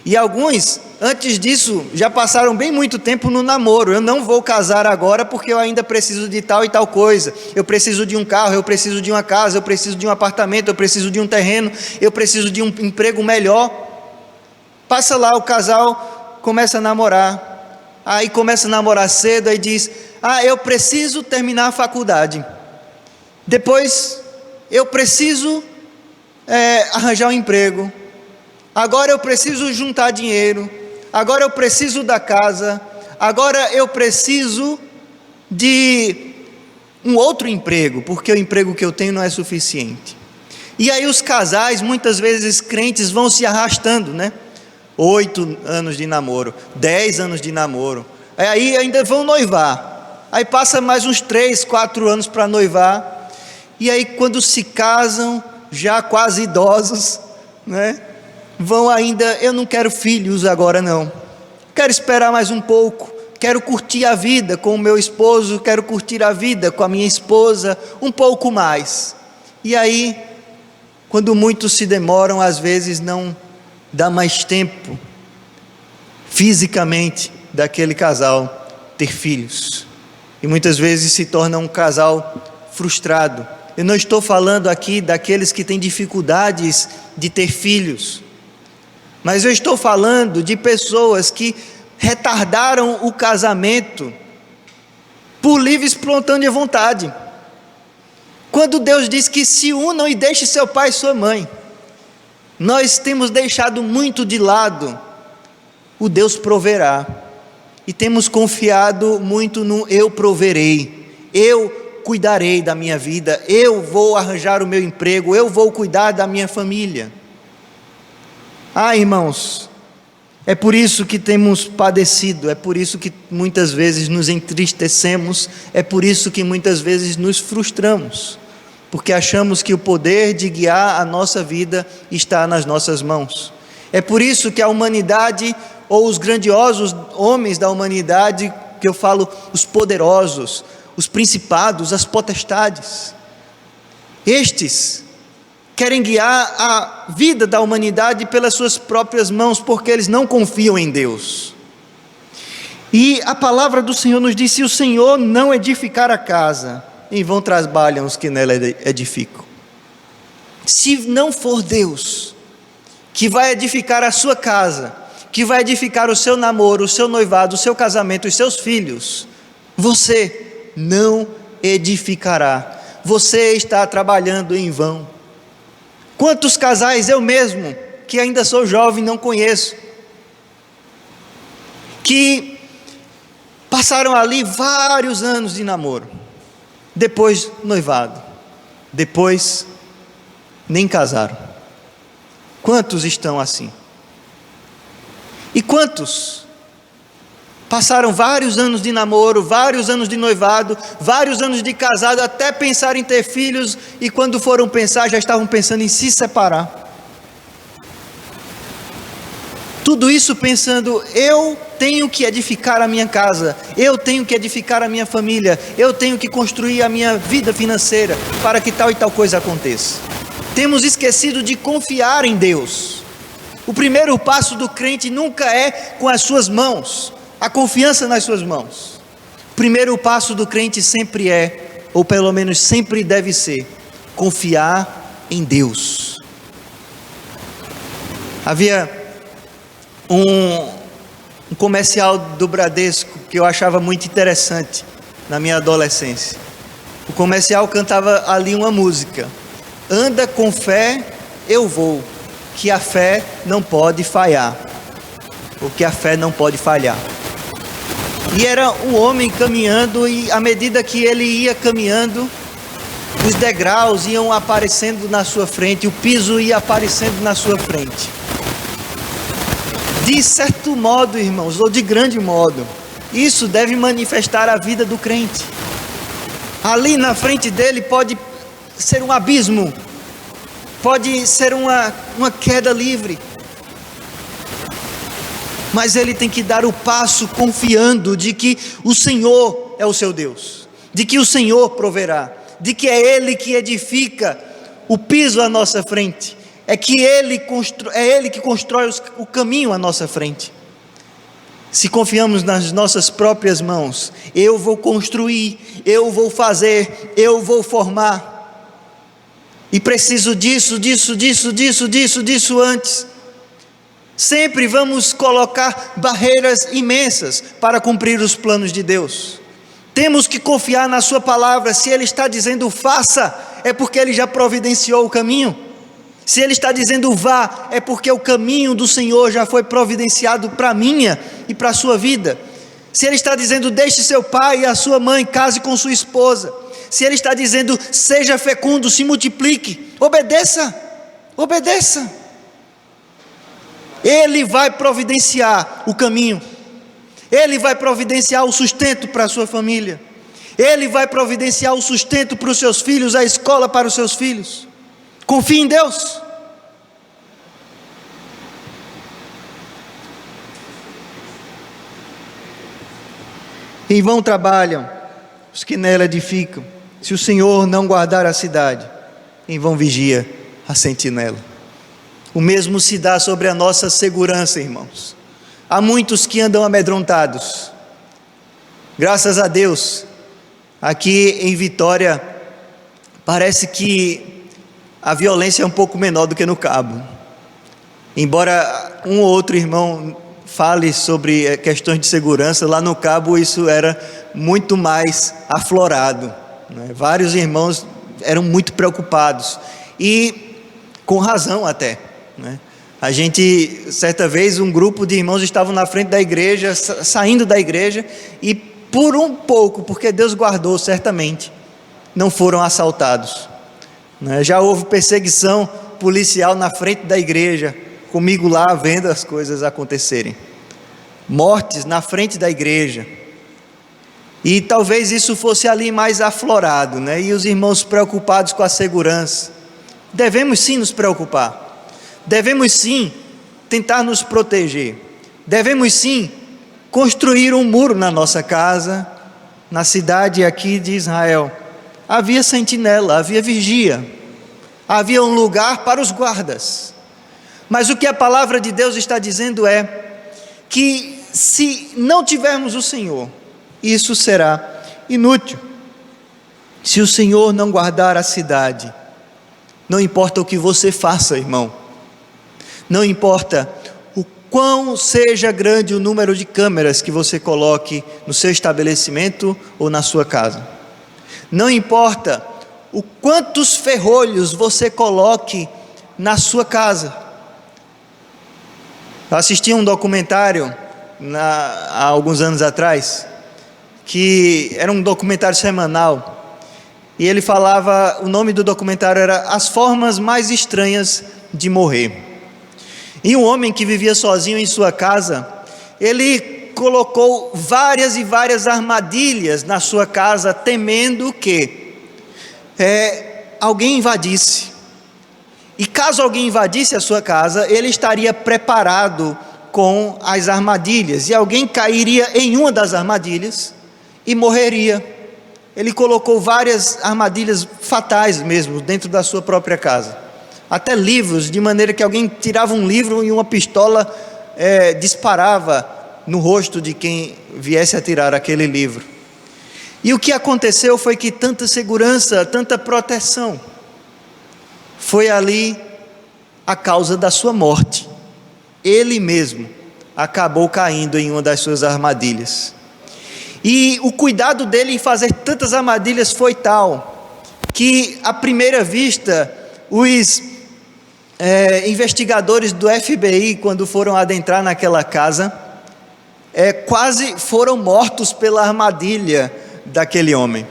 [SPEAKER 2] E alguns, antes disso, já passaram bem muito tempo no namoro. Eu não vou casar agora porque eu ainda preciso de tal e tal coisa. Eu preciso de um carro, eu preciso de uma casa, eu preciso de um apartamento, eu preciso de um terreno, eu preciso de um emprego melhor. Passa lá, o casal começa a namorar. Aí começa a namorar cedo, aí diz: eu preciso terminar a faculdade. Depois, eu preciso arranjar um emprego. Agora eu preciso juntar dinheiro, agora eu preciso da casa, agora eu preciso de um outro emprego, porque o emprego que eu tenho não é suficiente. E aí os casais, muitas vezes crentes, vão se arrastando, 8 anos de namoro, 10 anos de namoro, aí ainda vão noivar, aí passa mais uns 3, 4 anos para noivar, e aí quando se casam, já quase idosos, vão ainda: eu não quero filhos agora não, quero esperar mais um pouco, quero curtir a vida com o meu esposo, quero curtir a vida com a minha esposa um pouco mais. E aí, quando muitos se demoram, às vezes não dá mais tempo fisicamente daquele casal ter filhos. E muitas vezes se torna um casal frustrado. Eu não estou falando aqui daqueles que têm dificuldades de ter filhos, mas eu estou falando de pessoas que retardaram o casamento por livre e espontânea vontade. Quando Deus diz que se unam e deixe seu pai e sua mãe, nós temos deixado muito de lado o Deus proverá, e temos confiado muito no eu proverei, eu cuidarei da minha vida, eu vou arranjar o meu emprego, eu vou cuidar da minha família. Irmãos, é por isso que temos padecido, é por isso que muitas vezes nos entristecemos, é por isso que muitas vezes nos frustramos, porque achamos que o poder de guiar a nossa vida está nas nossas mãos. É por isso que a humanidade, ou os grandiosos homens da humanidade, que eu falo, os poderosos, os principados, as potestades, estes querem guiar a vida da humanidade pelas suas próprias mãos, porque eles não confiam em Deus. E a palavra do Senhor nos diz: se o Senhor não edificar a casa, em vão trabalham os que nela edificam. Se não for Deus que vai edificar a sua casa, que vai edificar o seu namoro, o seu noivado, o seu casamento, os seus filhos, você não edificará. Você está trabalhando em vão. Quantos casais eu mesmo, que ainda sou jovem, não conheço, que passaram ali vários anos de namoro, depois noivado, depois nem casaram. Quantos estão assim? E quantos passaram vários anos de namoro, vários anos de noivado, vários anos de casado, até pensar em ter filhos, e quando foram pensar, já estavam pensando em se separar. Tudo isso pensando: eu tenho que edificar a minha casa, eu tenho que edificar a minha família, eu tenho que construir a minha vida financeira, para que tal e tal coisa aconteça. Temos esquecido de confiar em Deus. O primeiro passo do crente nunca é com as suas mãos, a confiança nas suas mãos. O primeiro passo do crente sempre é, ou pelo menos sempre deve ser, confiar em Deus. Havia um comercial do Bradesco que eu achava muito interessante na minha adolescência. O comercial cantava ali uma música: anda com fé, eu vou, que a fé não pode falhar, ou que a fé não pode falhar. E era um homem caminhando, e à medida que ele ia caminhando, os degraus iam aparecendo na sua frente, o piso ia aparecendo na sua frente. De certo modo, irmãos, ou de grande modo, isso deve manifestar a vida do crente. Ali na frente dele pode ser um abismo, pode ser uma queda livre, mas ele tem que dar o passo confiando de que o Senhor é o seu Deus, de que o Senhor proverá, de que é Ele que edifica o piso à nossa frente, é Ele que constrói o caminho à nossa frente. Se confiamos nas nossas próprias mãos, eu vou construir, eu vou fazer, eu vou formar, e preciso disso antes. Sempre vamos colocar barreiras imensas para cumprir os planos de Deus. Temos que confiar na sua palavra. Se Ele está dizendo faça, é porque Ele já providenciou o caminho. Se Ele está dizendo vá, é porque o caminho do Senhor já foi providenciado para a minha e para a sua vida. Se Ele está dizendo deixe seu pai e a sua mãe, case com sua esposa. Se Ele está dizendo seja fecundo, se multiplique, obedeça, obedeça. Ele vai providenciar o caminho, Ele vai providenciar o sustento para a sua família, Ele vai providenciar o sustento para os seus filhos, a escola para os seus filhos. Confie em Deus. Em vão trabalham os que nela edificam. Se o Senhor não guardar a cidade, em vão vigia a sentinela. O mesmo se dá sobre a nossa segurança, irmãos. Há muitos que andam amedrontados. Graças a Deus, aqui em Vitória, parece que a violência é um pouco menor do que no Cabo. Embora um ou outro irmão fale sobre questões de segurança, lá no Cabo isso era muito mais aflorado, né? Vários irmãos eram muito preocupados, e com razão até, né? A gente, certa vez, um grupo de irmãos estavam na frente da igreja, saindo da igreja, e por um pouco, porque Deus guardou certamente, não foram assaltados, né? Já houve perseguição policial na frente da igreja, comigo lá vendo as coisas acontecerem, mortes na frente da igreja, e talvez isso fosse ali mais aflorado, né? E os irmãos preocupados com a segurança. Devemos sim nos preocupar, devemos sim tentar nos proteger, devemos sim construir um muro na nossa casa. Na cidade aqui de Israel havia sentinela, havia vigia, havia um lugar para os guardas. Mas o que a palavra de Deus está dizendo é que se não tivermos o Senhor, isso será inútil. Se o Senhor não guardar a cidade, não importa o que você faça, irmão, não importa o quão seja grande o número de câmeras que você coloque no seu estabelecimento ou na sua casa, não importa o quantos ferrolhos você coloque na sua casa. Eu assisti um documentário há alguns anos atrás, que era um documentário semanal, e ele falava, o nome do documentário era As Formas Mais Estranhas de Morrer. E um homem que vivia sozinho em sua casa, ele colocou várias e várias armadilhas na sua casa, temendo que alguém invadisse. E caso alguém invadisse a sua casa, ele estaria preparado com as armadilhas, e alguém cairia em uma das armadilhas e morreria. Ele colocou várias armadilhas fatais mesmo dentro da sua própria casa, até livros, de maneira que alguém tirava um livro e uma pistola disparava no rosto de quem viesse a tirar aquele livro. E o que aconteceu foi que tanta segurança, tanta proteção, foi ali a causa da sua morte. Ele mesmo acabou caindo em uma das suas armadilhas. E o cuidado dele em fazer tantas armadilhas foi tal, que à primeira vista, os investigadores do FBI, quando foram adentrar naquela casa, quase foram mortos pela armadilha daquele homem.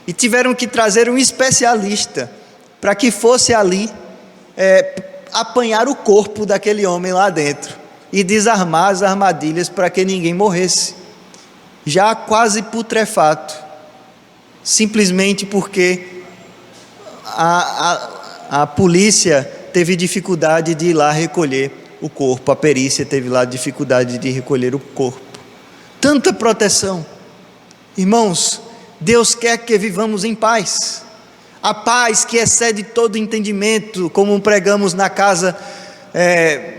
[SPEAKER 2] E tiveram que trazer um especialista para que fosse ali apanhar o corpo daquele homem lá dentro e desarmar as armadilhas para que ninguém morresse, já quase putrefato, simplesmente porque a polícia teve dificuldade de ir lá recolher o corpo, a perícia teve lá dificuldade de recolher o corpo. Tanta proteção. Irmãos, Deus quer que vivamos em paz, a paz que excede todo entendimento, como pregamos na casa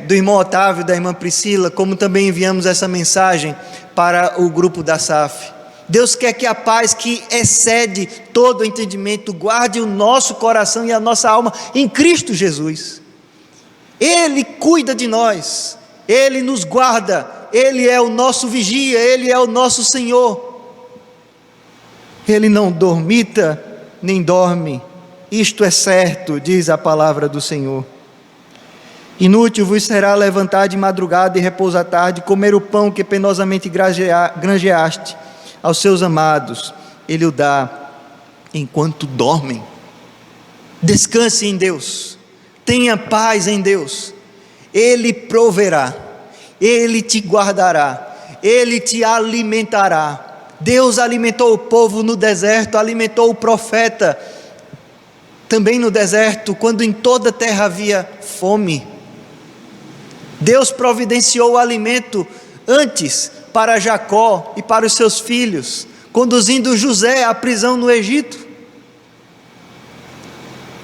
[SPEAKER 2] do irmão Otávio, da irmã Priscila, como também enviamos essa mensagem para o grupo da SAF. Deus quer que a paz que excede todo entendimento guarde o nosso coração e a nossa alma em Cristo Jesus. Ele cuida de nós, Ele nos guarda, Ele é o nosso vigia, Ele é o nosso Senhor. Ele não dormita nem dorme, isto é certo, diz a palavra do Senhor. Inútil vos será levantar de madrugada e repousar tarde, comer o pão que penosamente granjeaste aos seus amados, Ele o dá enquanto dormem. Descanse em Deus, tenha paz em Deus, Ele proverá, Ele te guardará, Ele te alimentará. Deus alimentou o povo no deserto, alimentou o profeta também no deserto, quando em toda a terra havia fome. Deus providenciou o alimento antes para Jacó e para os seus filhos, conduzindo José à prisão no Egito.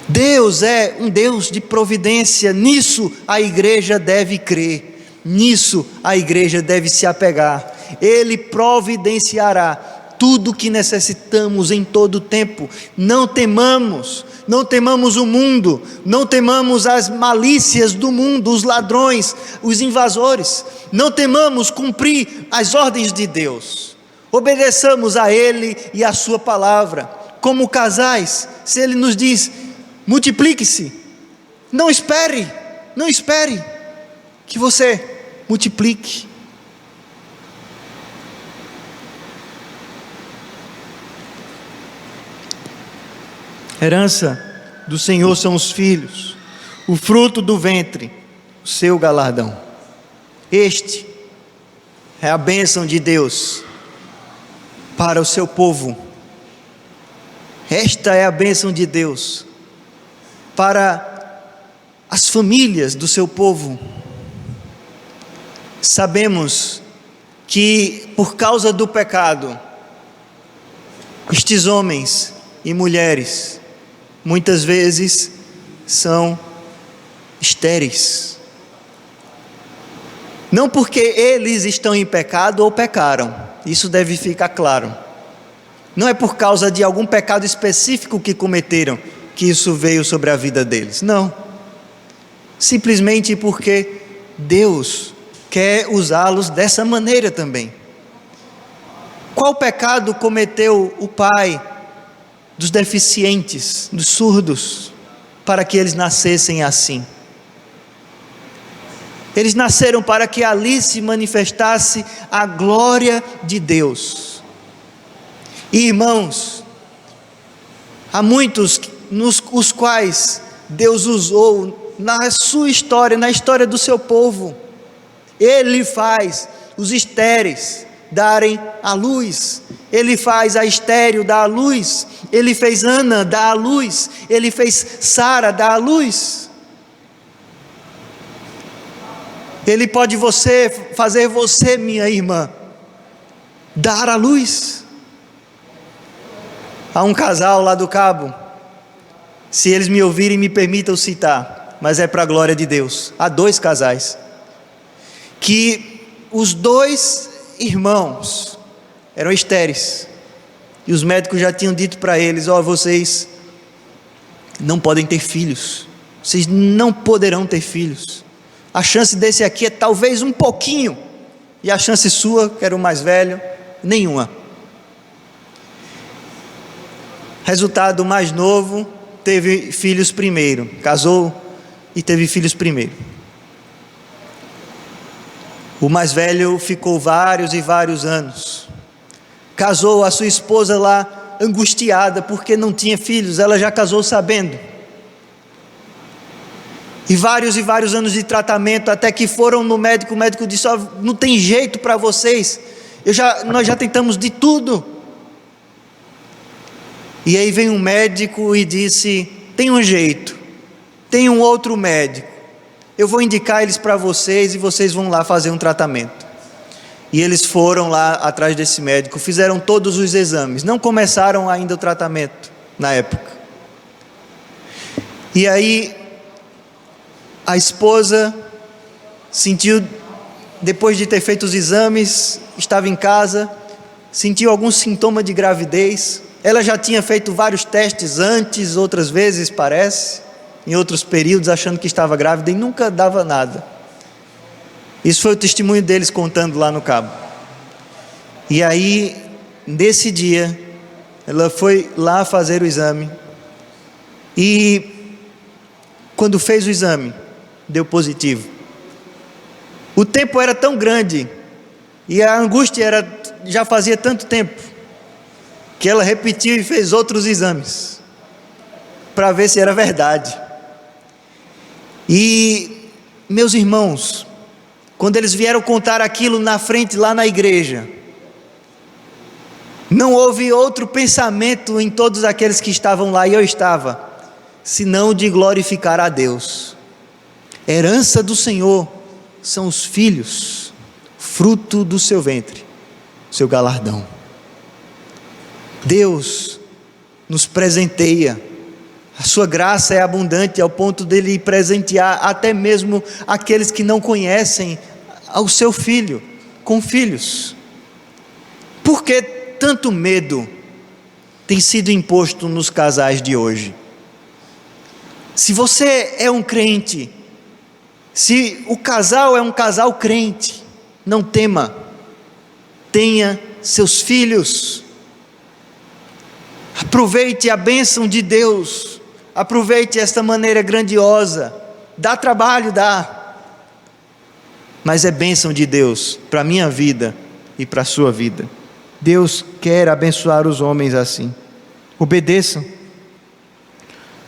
[SPEAKER 2] Deus é um Deus de providência, nisso a igreja deve crer, nisso a igreja deve se apegar. Ele providenciará tudo que necessitamos em todo o tempo. Não temamos o mundo, não temamos as malícias do mundo, os ladrões, os invasores. Não temamos cumprir as ordens de Deus. Obedeçamos a Ele e a sua palavra. Como casais, se Ele nos diz, multiplique-se, não espere que você multiplique. Herança do Senhor são os filhos, o fruto do ventre, o seu galardão. Este é a bênção de Deus para o seu povo. Esta é a bênção de Deus para as famílias do seu povo. Sabemos que por causa do pecado, estes homens e mulheres muitas vezes são estéreis. Não porque eles estão em pecado ou pecaram, isso deve ficar claro. Não é por causa de algum pecado específico que cometeram que isso veio sobre a vida deles, não. Simplesmente porque Deus quer usá-los dessa maneira também. Qual pecado cometeu o pai dos deficientes, dos surdos, para que eles nascessem assim? Eles nasceram para que ali se manifestasse a glória de Deus. E irmãos, há muitos os quais Deus usou na sua história, na história do seu povo. Ele faz os estéreis darem a luz, Ele faz a estéril dar a luz, Ele fez Ana dar a luz, Ele fez Sara dar a luz. Ele pode fazer você, minha irmã, dar a luz. Há um casal lá do Cabo, se eles me ouvirem, me permitam citar, mas é para a glória de Deus. Há 2 casais, que os 2 irmãos eram estéreis, e os médicos já tinham dito para eles, vocês não podem ter filhos, vocês não poderão ter filhos, a chance desse aqui é talvez um pouquinho, e a chance sua, que era o mais velho, nenhuma. Resultado, o mais novo teve filhos primeiro, casou e teve filhos primeiro. O mais velho ficou vários e vários anos, casou, a sua esposa lá angustiada porque não tinha filhos, ela já casou sabendo, e vários anos de tratamento, até que foram no médico, o médico disse, não tem jeito para vocês, nós já tentamos de tudo. E aí vem um médico e disse, tem um jeito, tem um outro médico, eu vou indicar eles para vocês e vocês vão lá fazer um tratamento. E eles foram lá atrás desse médico, fizeram todos os exames, não começaram ainda o tratamento na época. E aí a esposa sentiu, depois de ter feito os exames, estava em casa, sentiu algum sintoma de gravidez. Ela já tinha feito vários testes antes, outras vezes parece, em outros períodos, achando que estava grávida, e nunca dava nada. Isso foi o testemunho deles contando lá no Cabo. E aí, nesse dia, ela foi lá fazer o exame, e quando fez o exame, deu positivo. O tempo era tão grande, e a angústia já fazia tanto tempo, que ela repetiu e fez outros exames, para ver se era verdade. E, meus irmãos, quando eles vieram contar aquilo na frente, lá na igreja, não houve outro pensamento em todos aqueles que estavam lá, e eu estava, senão de glorificar a Deus. Herança do Senhor são os filhos, fruto do seu ventre, seu galardão. Deus nos presenteia, a sua graça é abundante ao ponto dele presentear até mesmo aqueles que não conhecem ao seu filho, com filhos. Por que tanto medo tem sido imposto nos casais de hoje? Se você é um crente, se o casal é um casal crente, não tema, tenha seus filhos, aproveite a bênção de Deus, aproveite esta maneira grandiosa, dá trabalho, dá, mas é bênção de Deus para a minha vida e para a sua vida. Deus quer abençoar os homens assim. Obedeçam.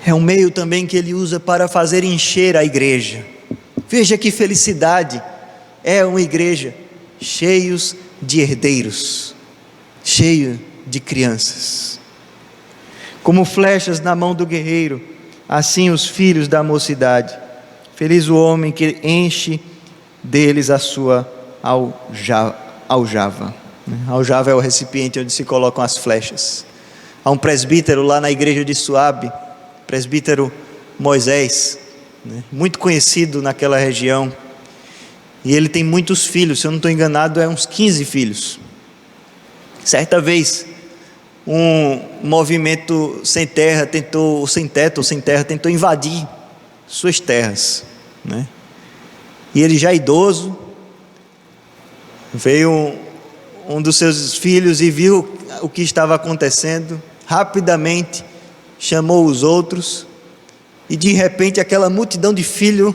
[SPEAKER 2] É um meio também que Ele usa para fazer encher a igreja. Veja que felicidade é uma igreja cheios de herdeiros, cheio de crianças. Como flechas na mão do guerreiro, assim os filhos da mocidade. Feliz o homem que enche deles a sua aljava. Aljava é o recipiente onde se colocam as flechas. Há um presbítero lá na igreja de Suabe, presbítero Moisés, muito conhecido naquela região, e ele tem muitos filhos, se eu não estou enganado, uns 15 filhos. Certa vez, um movimento sem teto ou sem terra, tentou invadir suas terras, e ele já idoso, veio um dos seus filhos e viu o que estava acontecendo, rapidamente chamou os outros, e de repente aquela multidão de filhos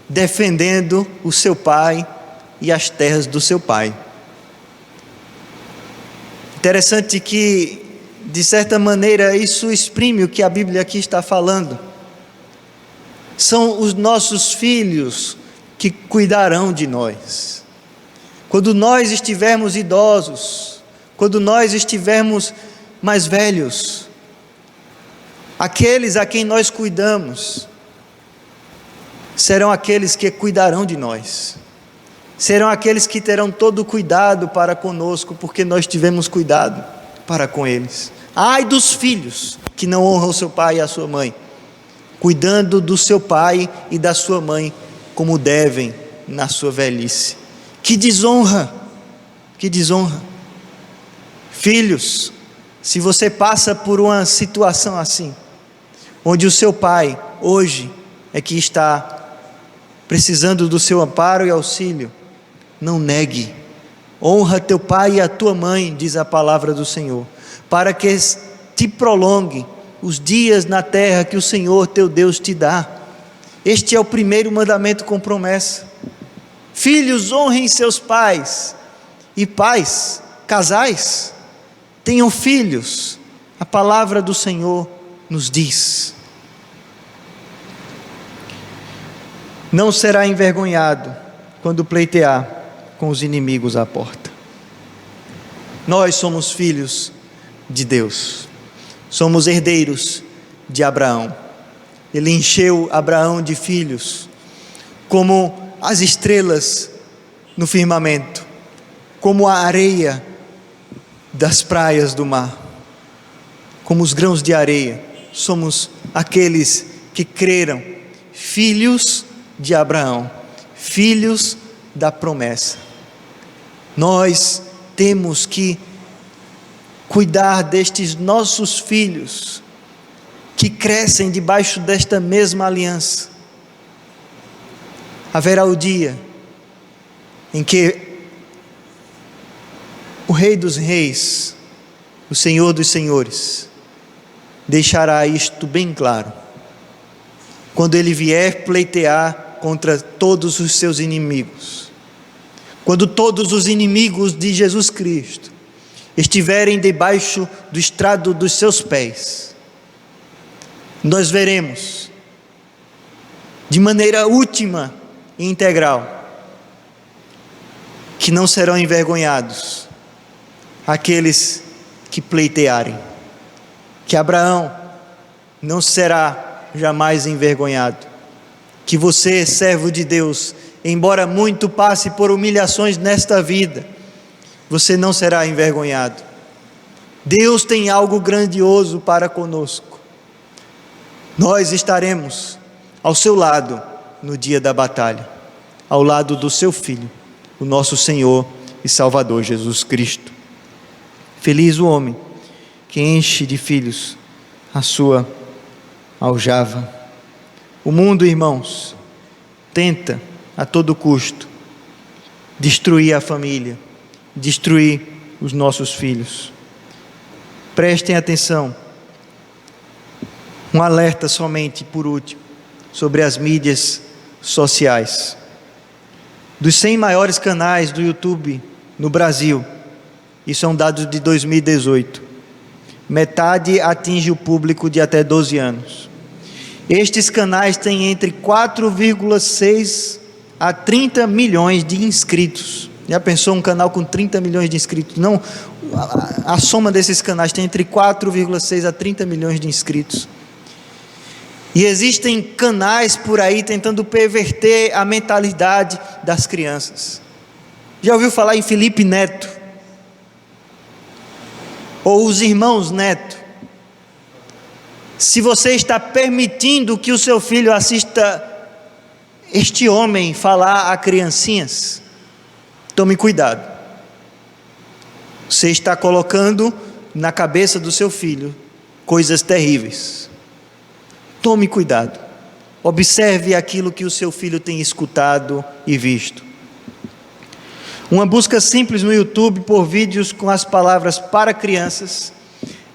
[SPEAKER 2] defendendo o seu pai e as terras do seu pai. Interessante que, de certa maneira, isso exprime o que a Bíblia aqui está falando. São os nossos filhos que cuidarão de nós. Quando nós estivermos idosos, quando nós estivermos mais velhos, aqueles a quem nós cuidamos serão aqueles que cuidarão de nós, serão aqueles que terão todo o cuidado para conosco, porque nós tivemos cuidado para com eles. Ai dos filhos que não honram o seu pai e a sua mãe, cuidando do seu pai e da sua mãe como devem na sua velhice. Que desonra, que desonra. Filhos, se você passa por uma situação assim, onde o seu pai hoje é que está precisando do seu amparo e auxílio, não negue, honra teu pai e a tua mãe, diz a palavra do Senhor, para que te prolongue os dias na terra que o Senhor teu Deus te dá. Este é o primeiro mandamento com promessa. Filhos, honrem seus pais, e pais, casais, tenham filhos. A palavra do Senhor nos diz: não será envergonhado quando pleitear com os inimigos à porta. Nós somos filhos de Deus, somos herdeiros de Abraão. Ele encheu Abraão de filhos, como as estrelas no firmamento, como a areia das praias do mar, como os grãos de areia. Somos aqueles que creram, filhos de Abraão, filhos da promessa. Nós temos que cuidar destes nossos filhos, que crescem debaixo desta mesma aliança. Haverá o dia em que o Rei dos Reis, o Senhor dos Senhores, deixará isto bem claro, quando Ele vier pleitear contra todos os seus inimigos, quando todos os inimigos de Jesus Cristo estiverem debaixo do estrado dos seus pés, nós veremos de maneira última e integral que não serão envergonhados aqueles que pleitearem, que Abraão não será jamais envergonhado, que você, servo de Deus, embora muito passe por humilhações nesta vida, você não será envergonhado. Deus tem algo grandioso para conosco. Nós estaremos ao seu lado no dia da batalha, ao lado do seu Filho, o nosso Senhor e Salvador Jesus Cristo. Feliz o homem que enche de filhos a sua aljava. O mundo, irmãos, tenta a todo custo destruir a família, destruir os nossos filhos. Prestem atenção. Um alerta somente, por último, sobre as mídias sociais. Dos 100 maiores canais do YouTube no Brasil, isso são dados de 2018, metade atinge o público de até 12 anos. Estes canais têm entre 4,6 a 30 milhões de inscritos. Já pensou um canal com 30 milhões de inscritos? Não, a soma desses canais tem entre 4,6 a 30 milhões de inscritos. E existem canais por aí tentando perverter a mentalidade das crianças. Já ouviu falar em Felipe Neto? Ou os irmãos Neto? Se você está permitindo que o seu filho assista este homem falar a criancinhas, tome cuidado. Você está colocando na cabeça do seu filho coisas terríveis. Tome cuidado. Observe aquilo que o seu filho tem escutado e visto. Uma busca simples no YouTube por vídeos com as palavras para crianças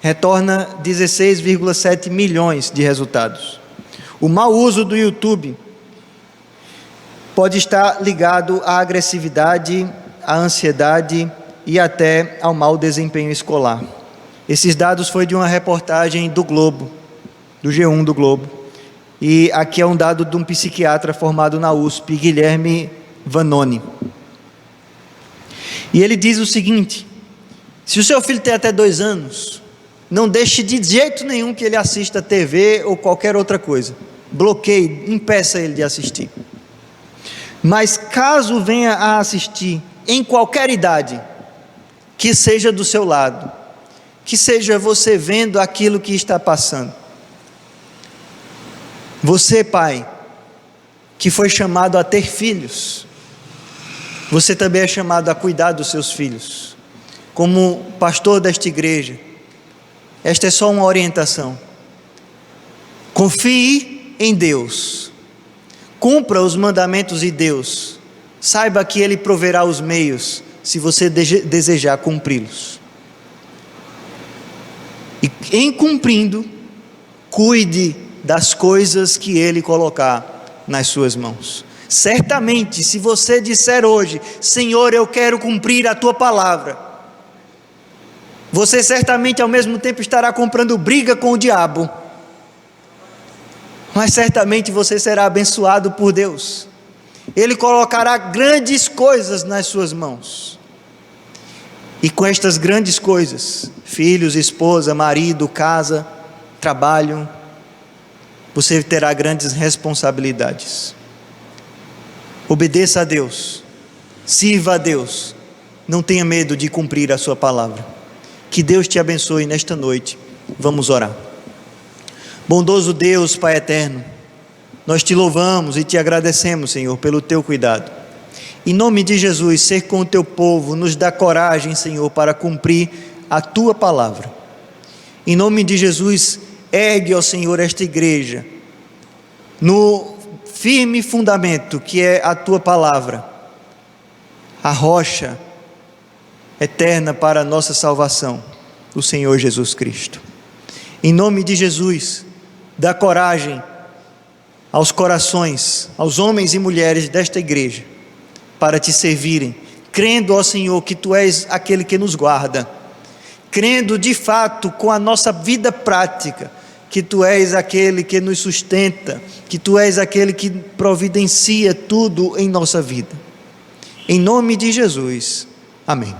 [SPEAKER 2] retorna 16,7 milhões de resultados. O mau uso do YouTube pode estar ligado à agressividade, à ansiedade e até ao mau desempenho escolar. Esses dados foi de uma reportagem do Globo, do G1 do Globo. E aqui é um dado de um psiquiatra formado na USP, Guilherme Vanoni. E ele diz o seguinte: se o seu filho tem até 2 anos, não deixe de jeito nenhum que ele assista TV ou qualquer outra coisa. Bloqueie, impeça ele de assistir. Mas caso venha a assistir, em qualquer idade, que seja do seu lado, que seja você vendo aquilo que está passando. Você, pai, que foi chamado a ter filhos, você também é chamado a cuidar dos seus filhos. Como pastor desta igreja, esta é só uma orientação. Confie em Deus, cumpra os mandamentos de Deus, saiba que Ele proverá os meios, se você desejar cumpri-los. E em cumprindo, cuide das coisas que Ele colocar nas suas mãos. Certamente, se você disser hoje: Senhor, eu quero cumprir a Tua palavra, você certamente ao mesmo tempo estará comprando briga com o diabo, mas certamente você será abençoado por Deus. Ele colocará grandes coisas nas suas mãos, e com estas grandes coisas, filhos, esposa, marido, casa, trabalho, você terá grandes responsabilidades. Obedeça a Deus, sirva a Deus, não tenha medo de cumprir a sua palavra. Que Deus te abençoe nesta noite. Vamos orar. Bondoso Deus, Pai eterno, nós te louvamos e te agradecemos, Senhor, pelo teu cuidado. Em nome de Jesus, ser com o teu povo, nos dá coragem, Senhor, para cumprir a tua palavra. Em nome de Jesus, ergue, ó Senhor, esta igreja no firme fundamento que é a tua palavra, a rocha eterna para a nossa salvação, o Senhor Jesus Cristo. Em nome de Jesus, dá coragem aos corações, aos homens e mulheres desta igreja, para te servirem, crendo, ó Senhor, que tu és aquele que nos guarda, crendo de fato com a nossa vida prática, que tu és aquele que nos sustenta, que tu és aquele que providencia tudo em nossa vida. Em nome de Jesus, amém.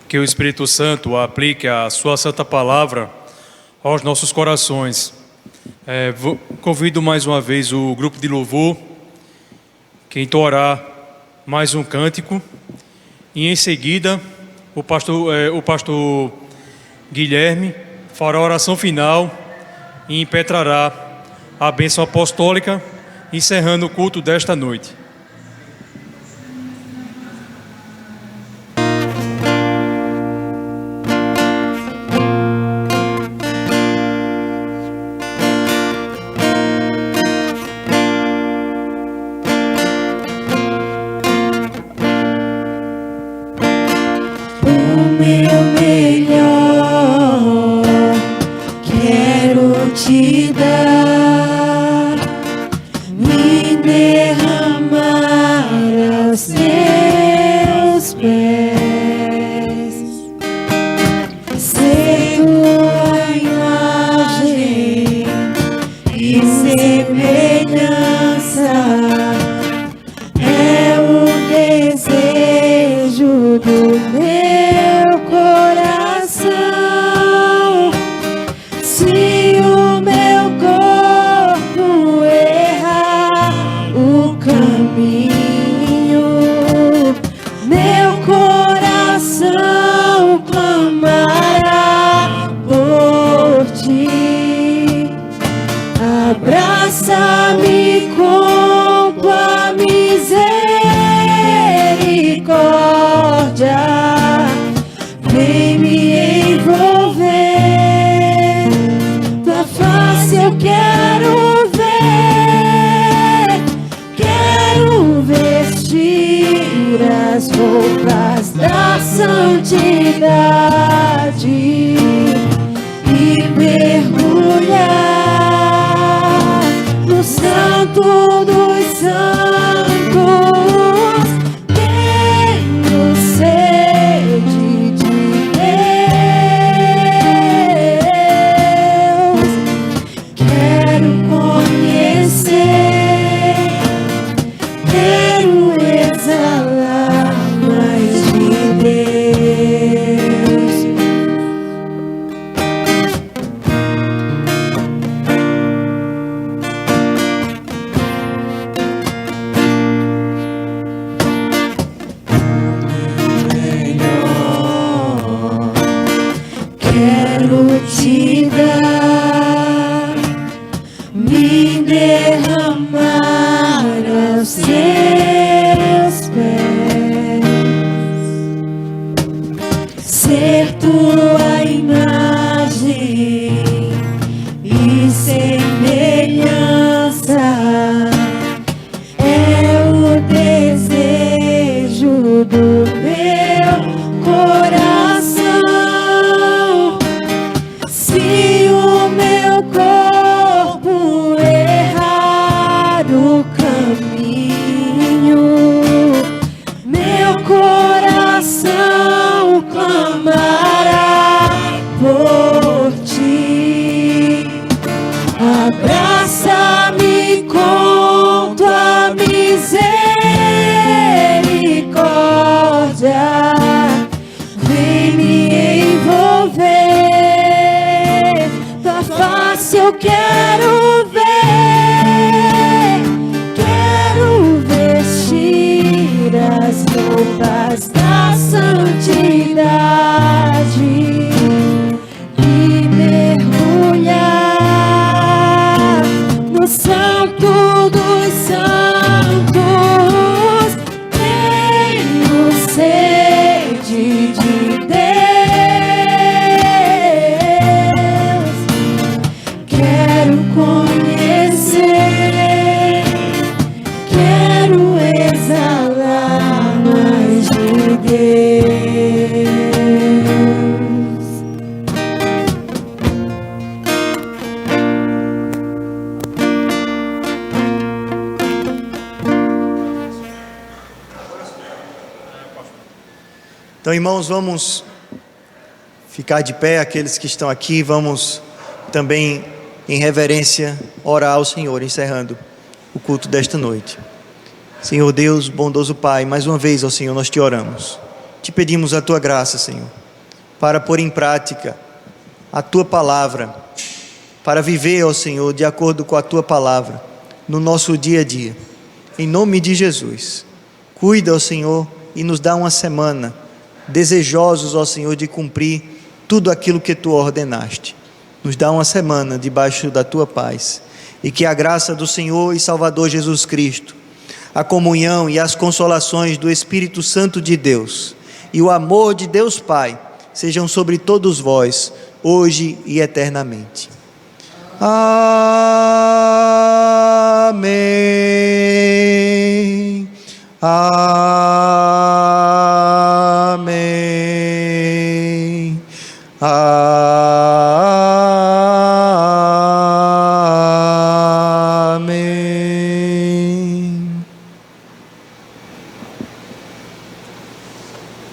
[SPEAKER 3] Que o Espírito Santo aplique a sua santa palavra aos nossos corações. Convido mais uma vez o grupo de louvor que entoará mais um cântico, e em seguida o pastor Guilherme fará a oração final e impetrará a bênção apostólica, encerrando o culto desta noite.
[SPEAKER 1] seus pés. Ser tua imagem e semelhança é o desejo do meu coração. Se o meu corpo errar o caminho, meu coração clamará por ti. Abraça-me com tua misericórdia, vem me envolver. Tua face eu quero ver, quero vestir as roupas da santidade e mergulhar no santo dos santos. Tenho sede de Deus, quero conhecer, quero exalar mais de Deus. Quero te dar, me derramar aos seus pés, ser tua imagem e semelhança é o desejo do meu coração. Se o meu corpo errar o caminho, meu coração clamará por ti. Abraça-me com tua misericórdia, vem me envolver. Tua face eu quero ver, quero vestir as roupas da santidade e mergulhar no santo dos santos. Tenho sede de Deus, quero conhecer, quero exalar mais de Deus.
[SPEAKER 2] Então, irmãos, vamos ficar de pé, aqueles que estão aqui, vamos também, em reverência, orar ao Senhor, encerrando o culto desta noite. Senhor Deus, bondoso Pai, mais uma vez, ó Senhor, nós te oramos. Te pedimos a tua graça, Senhor, para pôr em prática a tua palavra, para viver, ó Senhor, de acordo com a tua palavra, no nosso dia a dia. Em nome de Jesus, cuida, ó Senhor, e nos dá uma semana desejosos, ó Senhor, de cumprir tudo aquilo que tu ordenaste. Nos dá uma semana debaixo da tua paz, e que a graça do Senhor e Salvador Jesus Cristo, a comunhão e as consolações do Espírito Santo de Deus e o amor de Deus Pai sejam sobre todos vós, hoje e eternamente. Amém. Amém. Amém.